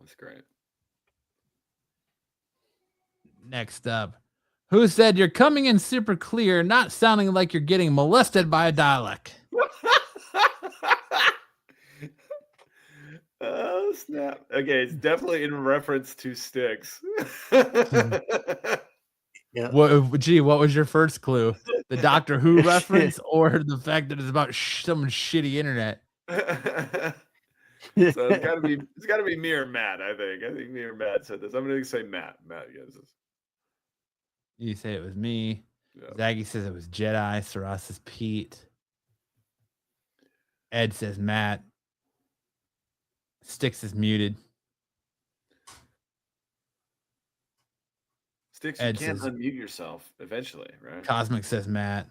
That's great. Next up, who said you're coming in super clear, not sounding like you're getting molested by a Dalek? Oh, snap. Okay, it's definitely in reference to Sticks. Yeah. What was your first clue? The Doctor Who reference or the fact that it's about some shitty internet? So it's gotta be me or Matt, I think. I think me or Matt said this. I'm gonna say Matt. Matt gets this. You say it was me. Yeah. Zaggy says it was Jedi. Saras says Pete. Ed says Matt. Sticks is muted. Sticks, Ed you can't says- unmute yourself eventually, right? Cosmic says Matt.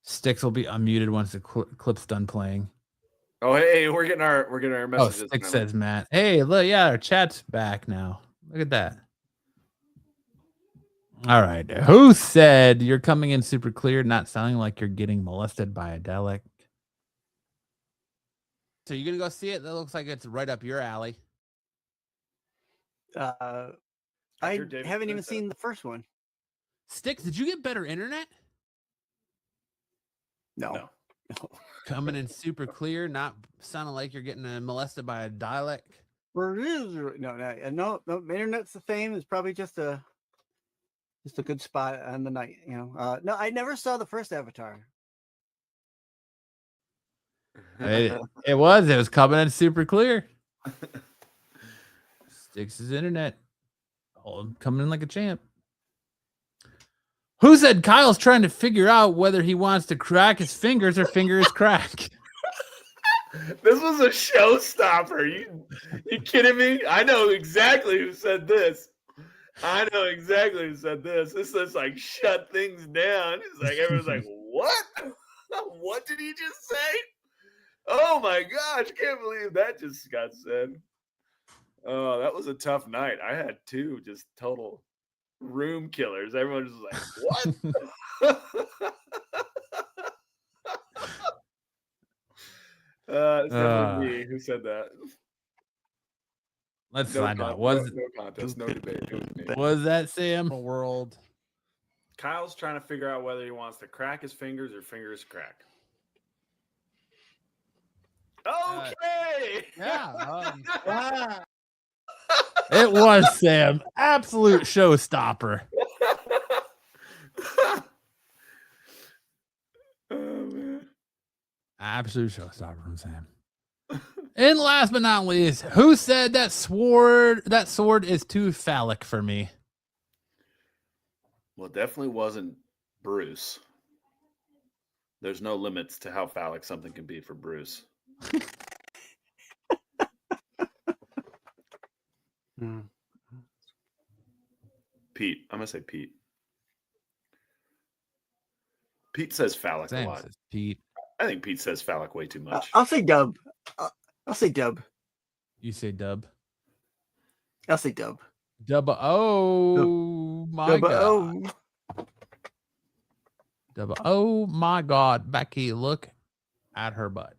Sticks will be unmuted once the clip's done playing. Oh, hey, we're getting our Oh, messages. Sticks now. says Matt. Hey, look, yeah, our chat's back now. Look at that. All right. Who said you're coming in super clear, not sounding like you're getting molested by a dialect? So you're gonna go see it? That looks like it's right up your alley. I After David haven't even Smith said seen the first one. Sticks, did you get better internet? No. Coming in super clear, not sounding like you're getting molested by a dialect. No, internet's the fame. It's probably just a good spot on the night, you know. No, I never saw the first Avatar. It was coming in super clear. Sticks' internet. Coming in like a champ. Who said Kyle's trying to figure out whether he wants to crack his fingers or finger his crack? This was a showstopper. You kidding me? I know exactly who said this. This is like shut things down. It's like everyone's like, what? What did he just say? Oh my gosh, can't believe that just got said. Oh, that was a tough night. I had two just total room killers. Everyone was like, what? It's definitely me who said that. Let's find out. Was no contest, no debate. It was me. Was that Sam? World. Kyle's trying to figure out whether he wants to crack his fingers or finger his crack. Okay. It was Sam. Absolute showstopper. Oh man. Absolute showstopper from Sam. And last but not least, who said that sword is too phallic for me? Well, it definitely wasn't Bruce. There's no limits to how phallic something can be for Bruce. Pete. I'm gonna say Pete. Pete says phallic Sam a lot. says Pete. I think Pete says phallic way too much. I'll say Dub. I'll say Dub. You say Dub. I'll say Dub. Dub. Oh my God. Dub. Oh my God. Becky, look at her butt.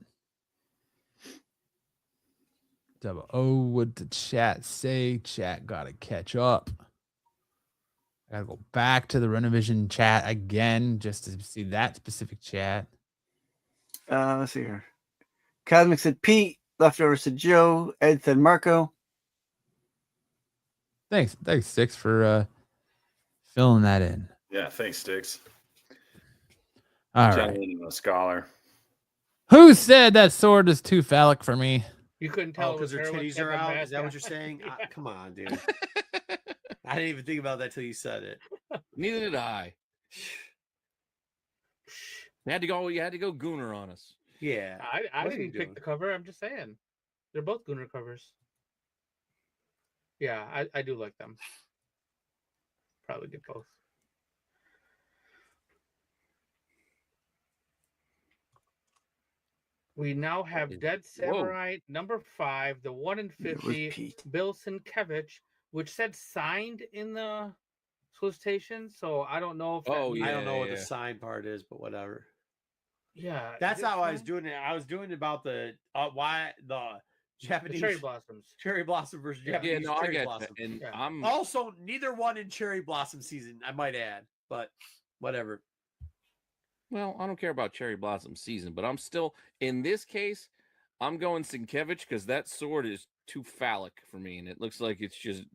Dub. Oh, what did chat say? Chat gotta catch up. I gotta go back to the Renovision chat again just to see that specific chat. Let's see here. Cosmic said Pete. Leftover said Joe. Ed said Marco. Thanks, Six, for filling that in. Yeah, thanks, Sticks. All Gentleman and a scholar. Who said that sword is too phallic for me? You couldn't tell because her titties are out. Is that what you're saying? Come on, dude. I didn't even think about that till you said it. Neither did I. You had to go Gooner on us. Yeah. I didn't pick the cover. I'm just saying. They're both Gooner covers. Yeah, I do like them. Probably get both. We now have Dead Samurai number 5, the 1 in 50, Bill Sienkiewicz, which said signed in the solicitation. So I don't know if I don't know what the signed part is, but whatever. Yeah, that's how I was doing it. I was doing it about the why the Japanese cherry blossoms, cherry blossom versus Japanese no, cherry I get blossom. that. And yeah. I'm also neither one in cherry blossom season. I might add, but whatever. Well, I don't care about cherry blossom season, but I'm still in this case. I'm going Sienkiewicz because that sword is too phallic for me, and it looks like it's just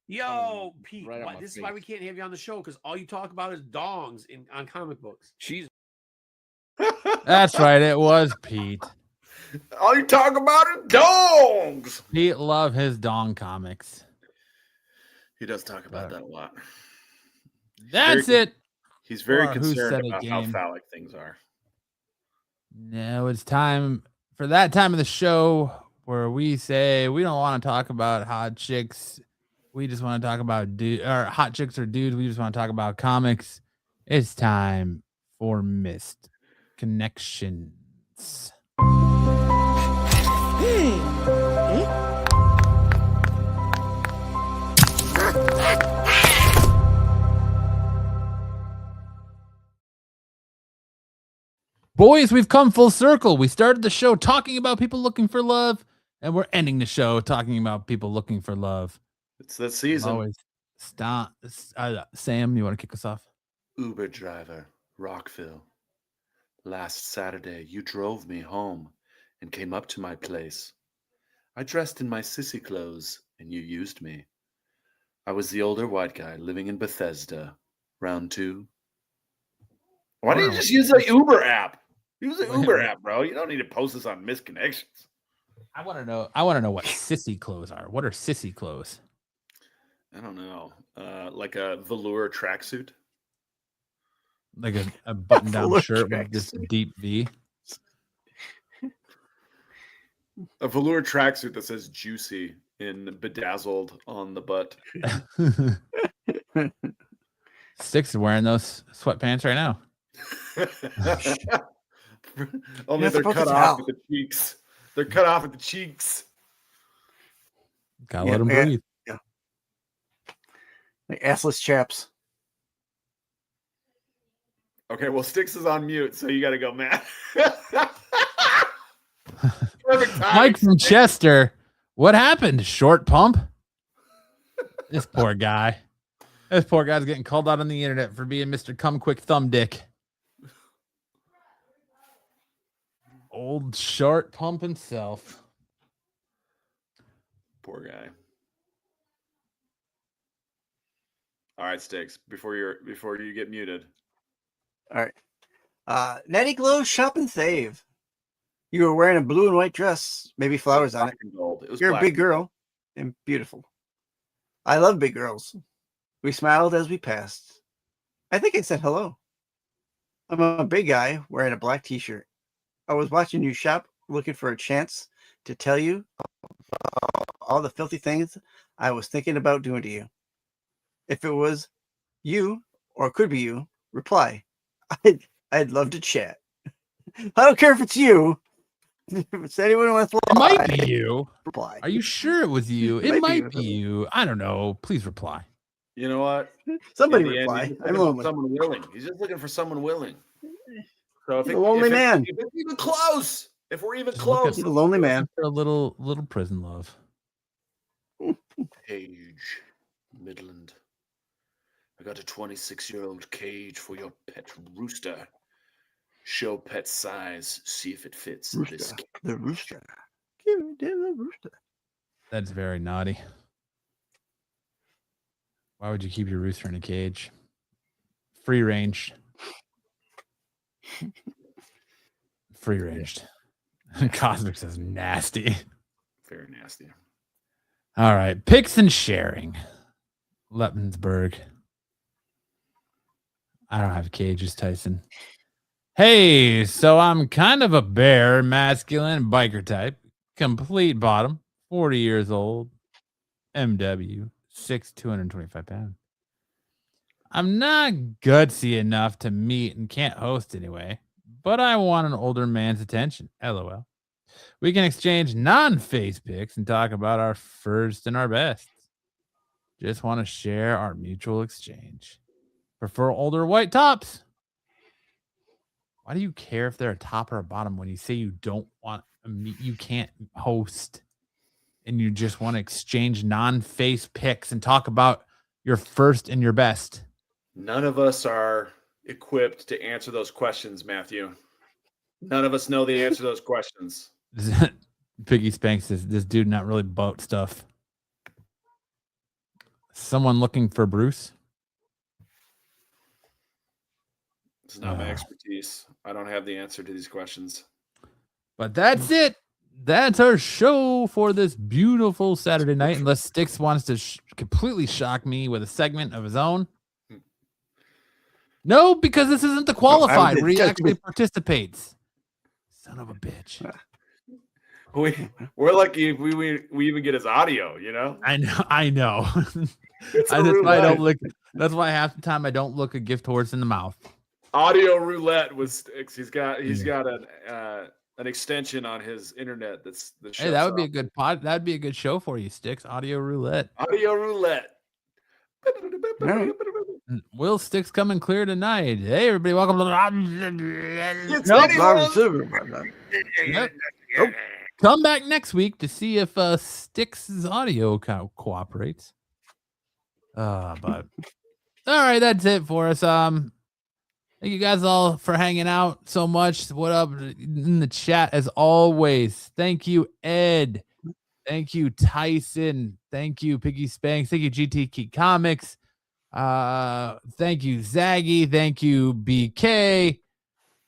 yo, Pete. Right This is why we can't have you on the show because all you talk about is dongs on comic books. She's. That's right. It was Pete. All you talk about is dogs. Pete love his dong comics. He does talk about that a lot. That's it. He's very for Who concerned Said It about how game. phallic things are. Now it's time for that time of the show where we say we don't want to talk about hot chicks. We just want to talk about hot chicks or dudes. We just want to talk about comics. It's time for Missed Connections. Boys, we've come full circle. We started the show talking about people looking for love, and we're ending the show talking about people looking for love. It's that season. Always stop. Sam, you want to kick us off? Uber driver, Rockville. Last Saturday, you drove me home and came up to my place. I dressed in my sissy clothes, and you used me. I was the older white guy living in Bethesda. Round 2. Why don't you just use the Uber app? Use the Uber app, bro. You don't need to post this on Misconnections. I want to know what sissy clothes are. What are sissy clothes? I don't know. Like a velour tracksuit. Like a button-down shirt with just a deep V. A velour tracksuit that says "juicy" in bedazzled on the butt. Six is wearing those sweatpants right now. Only they're cut off at the cheeks. They're cut off at the cheeks. Gotta let them breathe. Yeah. Like assless chaps. Okay, well, Sticks is on mute, so you got to go, Matt. Perfect timing. Mike from Chester. What happened? Short pump? This poor guy. This poor guy's getting called out on the internet for being Mr. Come Quick Thumb Dick. Old short pump himself. Poor guy. All right, Sticks. Before you get muted. All right. Natty Glow Shop and Save. You were wearing a blue and white dress, maybe flowers on it. You're a big girl and beautiful. I love big girls. We smiled as we passed. I think I said hello. I'm a big guy wearing a black t-shirt. I was watching you shop, looking for a chance to tell you all the filthy things I was thinking about doing to you. If it was you, or it could be you, reply. I'd love to chat. I don't care if it's you. If it's anyone who wants to reply, it might be you. Reply. Are you sure it was you? It might be you. I don't know. Please reply. You know what? Somebody reply. I'm lonely. Someone willing. He's just looking for someone willing. So if a lonely man. If it's even close, if we're even close, he's a lonely man. For a little prison love. Page, Midland. I got a 26-year-old cage for your pet rooster. Show pet size. See if it fits. This the rooster. Give it to the rooster. That's very naughty. Why would you keep your rooster in a cage? Free range. Free ranged. Cosmic says nasty. Very nasty. All right. Picks and sharing. Leppensburg. I don't have cages, Tyson. Hey, so I'm kind of a bear, masculine, biker type, complete bottom, 40 years old, MW, 6', 225 pounds. I'm not gutsy enough to meet and can't host anyway, but I want an older man's attention. LOL. We can exchange non-face pics and talk about our first and our best. Just want to share our mutual exchange. Prefer older white tops. Why do you care if they're a top or a bottom when you say you don't want you can't host and you just want to exchange non-face pics and talk about your first and your best? None of us are equipped to answer those questions, Matthew. None of us know the answer to those questions. Piggy Spank says, this dude not really boat stuff. Someone looking for Bruce? It's not my expertise. I don't have the answer to these questions. But that's it. That's our show for this beautiful Saturday night. Unless Styx wants to completely shock me with a segment of his own. No, because this isn't the qualified where he actually participates. Son of a bitch. We're lucky if we even get his audio, you know? I know. That's why half the time I don't look a gift horse in the mouth. Audio roulette was he's got an extension on his internet that's the show. Hey, that would be a good pod. That'd be a good show for you, Sticks. Audio roulette. Audio roulette. Will Sticks coming clear tonight. Hey, everybody, welcome to Yep. Come back next week to see if Sticks' audio cooperates. But all right, that's it for us. Thank you guys all for hanging out so much. What up in the chat as always? Thank you, Ed. Thank you, Tyson. Thank you, Piggy Spanks. Thank you, GTK Comics. Thank you, Zaggy. Thank you, BK.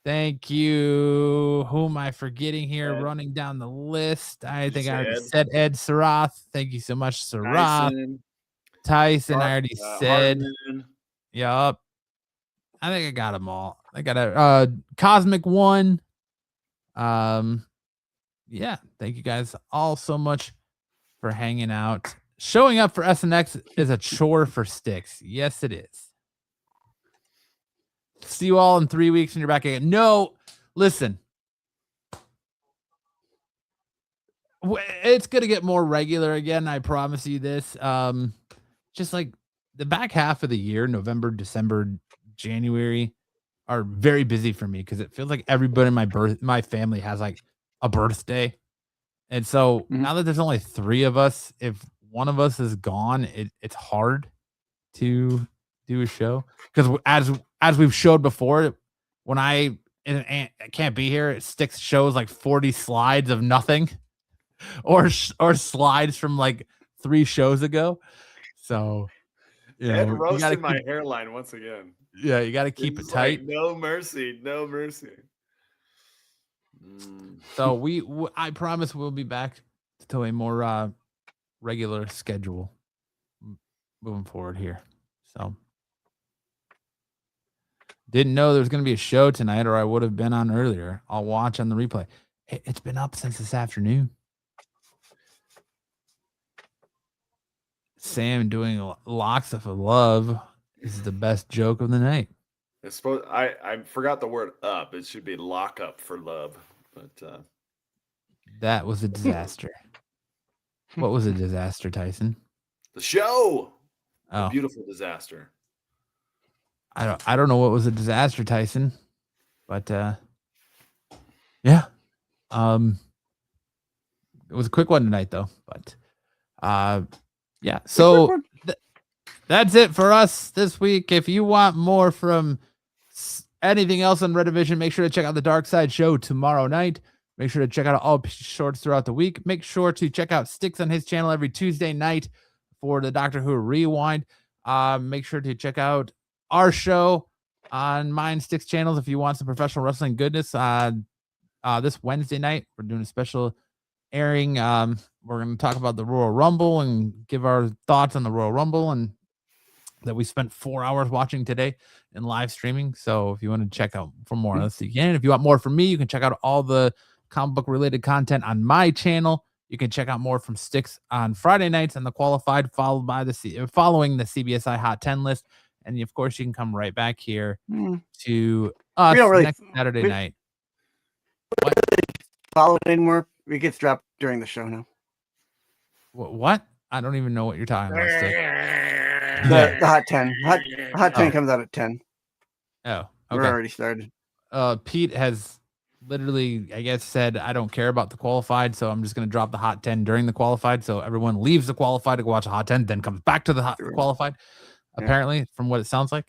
Thank you. Who am I forgetting here? Ed. Running down the list. I think I already Ed? said Ed Sarath. Thank you so much, Sarath. Tyson, I already said. Hardman. Yup. I think I got them all. I got a Cosmic One. Yeah. Thank you guys all so much for hanging out. Showing up for SNX is a chore for Sticks. Yes, it is. See you all in 3 weeks and you're back again. No, listen. It's going to get more regular again. I promise you this. Just like the back half of the year, November, December, January are very busy for me because it feels like everybody in my family has like a birthday. And so now that there's only 3 of us, if one of us is gone, it's hard to do a show because as we've showed before, when I can't be here, it Sticks shows like 40 slides of nothing or slides from like 3 shows ago. So Ed you roasted gotta my hairline once again. Yeah, you got to keep it It's tight. like, no mercy, no mercy. So I promise we'll be back to a more regular schedule moving forward here. So didn't know there was going to be a show tonight, or I would have been on earlier. I'll watch on the replay. It's been up since this afternoon. Sam doing locks of love is the best joke of the night. I forgot the word up. It should be lock up for love. But that was a disaster. What was a disaster, Tyson? The show. Oh. A beautiful disaster. I don't know what was a disaster, Tyson, but yeah. It was a quick one tonight though, but yeah. So that's it for us this week. If you want more from anything else on Redivision, make sure to check out the Dark Side Show tomorrow night. Make sure to check out all shorts throughout the week. Make sure to check out Sticks on his channel every Tuesday night for the Doctor Who Rewind. Make sure to check out our show on Mind Sticks channels if you want some professional wrestling goodness. This Wednesday night, we're doing a special airing. We're going to talk about the Royal Rumble and give our thoughts on the Royal Rumble and that we spent 4 hours watching today in live streaming. So if you want to check out for more of this again, if you want more from me, you can check out all the comic book related content on my channel. You can check out more from Sticks on Friday nights and the Qualified, followed by following the CBSI Hot 10 list. And of course, you can come right back here to us next Saturday night. Follow it anymore. It gets dropped during the show now. What? I don't even know what you're talking about, Stick. The Hot 10. Hot 10 comes out at 10. Oh, okay. We're already started. Pete has literally, I guess, said, I don't care about the Qualified, so I'm just going to drop the Hot 10 during the Qualified. So everyone leaves the Qualified to go watch the Hot 10, then comes back to the Qualified, apparently, from what it sounds like.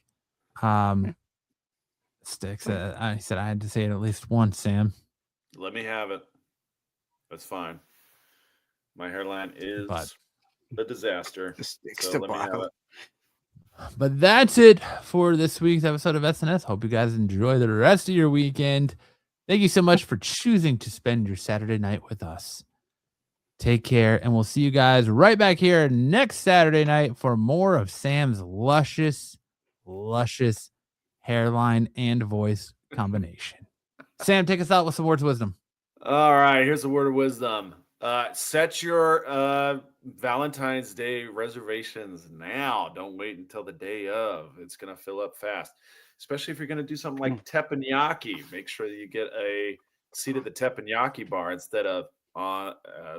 Sticks, I said I had to say it at least once, Sam. Let me have it. That's fine. My hairline is a disaster. So let me have it. But that's it for this week's episode of SNS. Hope you guys enjoy the rest of your weekend. Thank you so much for choosing to spend your Saturday night with us. Take care, and we'll see you guys right back here next Saturday night for more of Sam's luscious hairline and voice combination. Sam, take us out with some words of wisdom. All right, here's a word of wisdom. Set your Valentine's Day reservations now. Don't wait until the day of. It's going to fill up fast, especially if you're going to do something like teppanyaki. Make sure that you get a seat at the teppanyaki bar instead of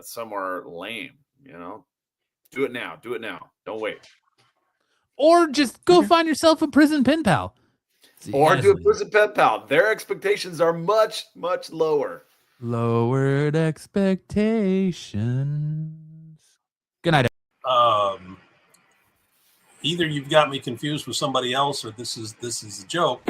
somewhere lame. You know, do it now. Do it now. Don't wait. or just go find yourself a prison pen pal. Or Yes. do a prison pen pal. Their expectations are much, much lower. Lowered expectations. Good night. Either you've got me confused with somebody else, or this is a joke.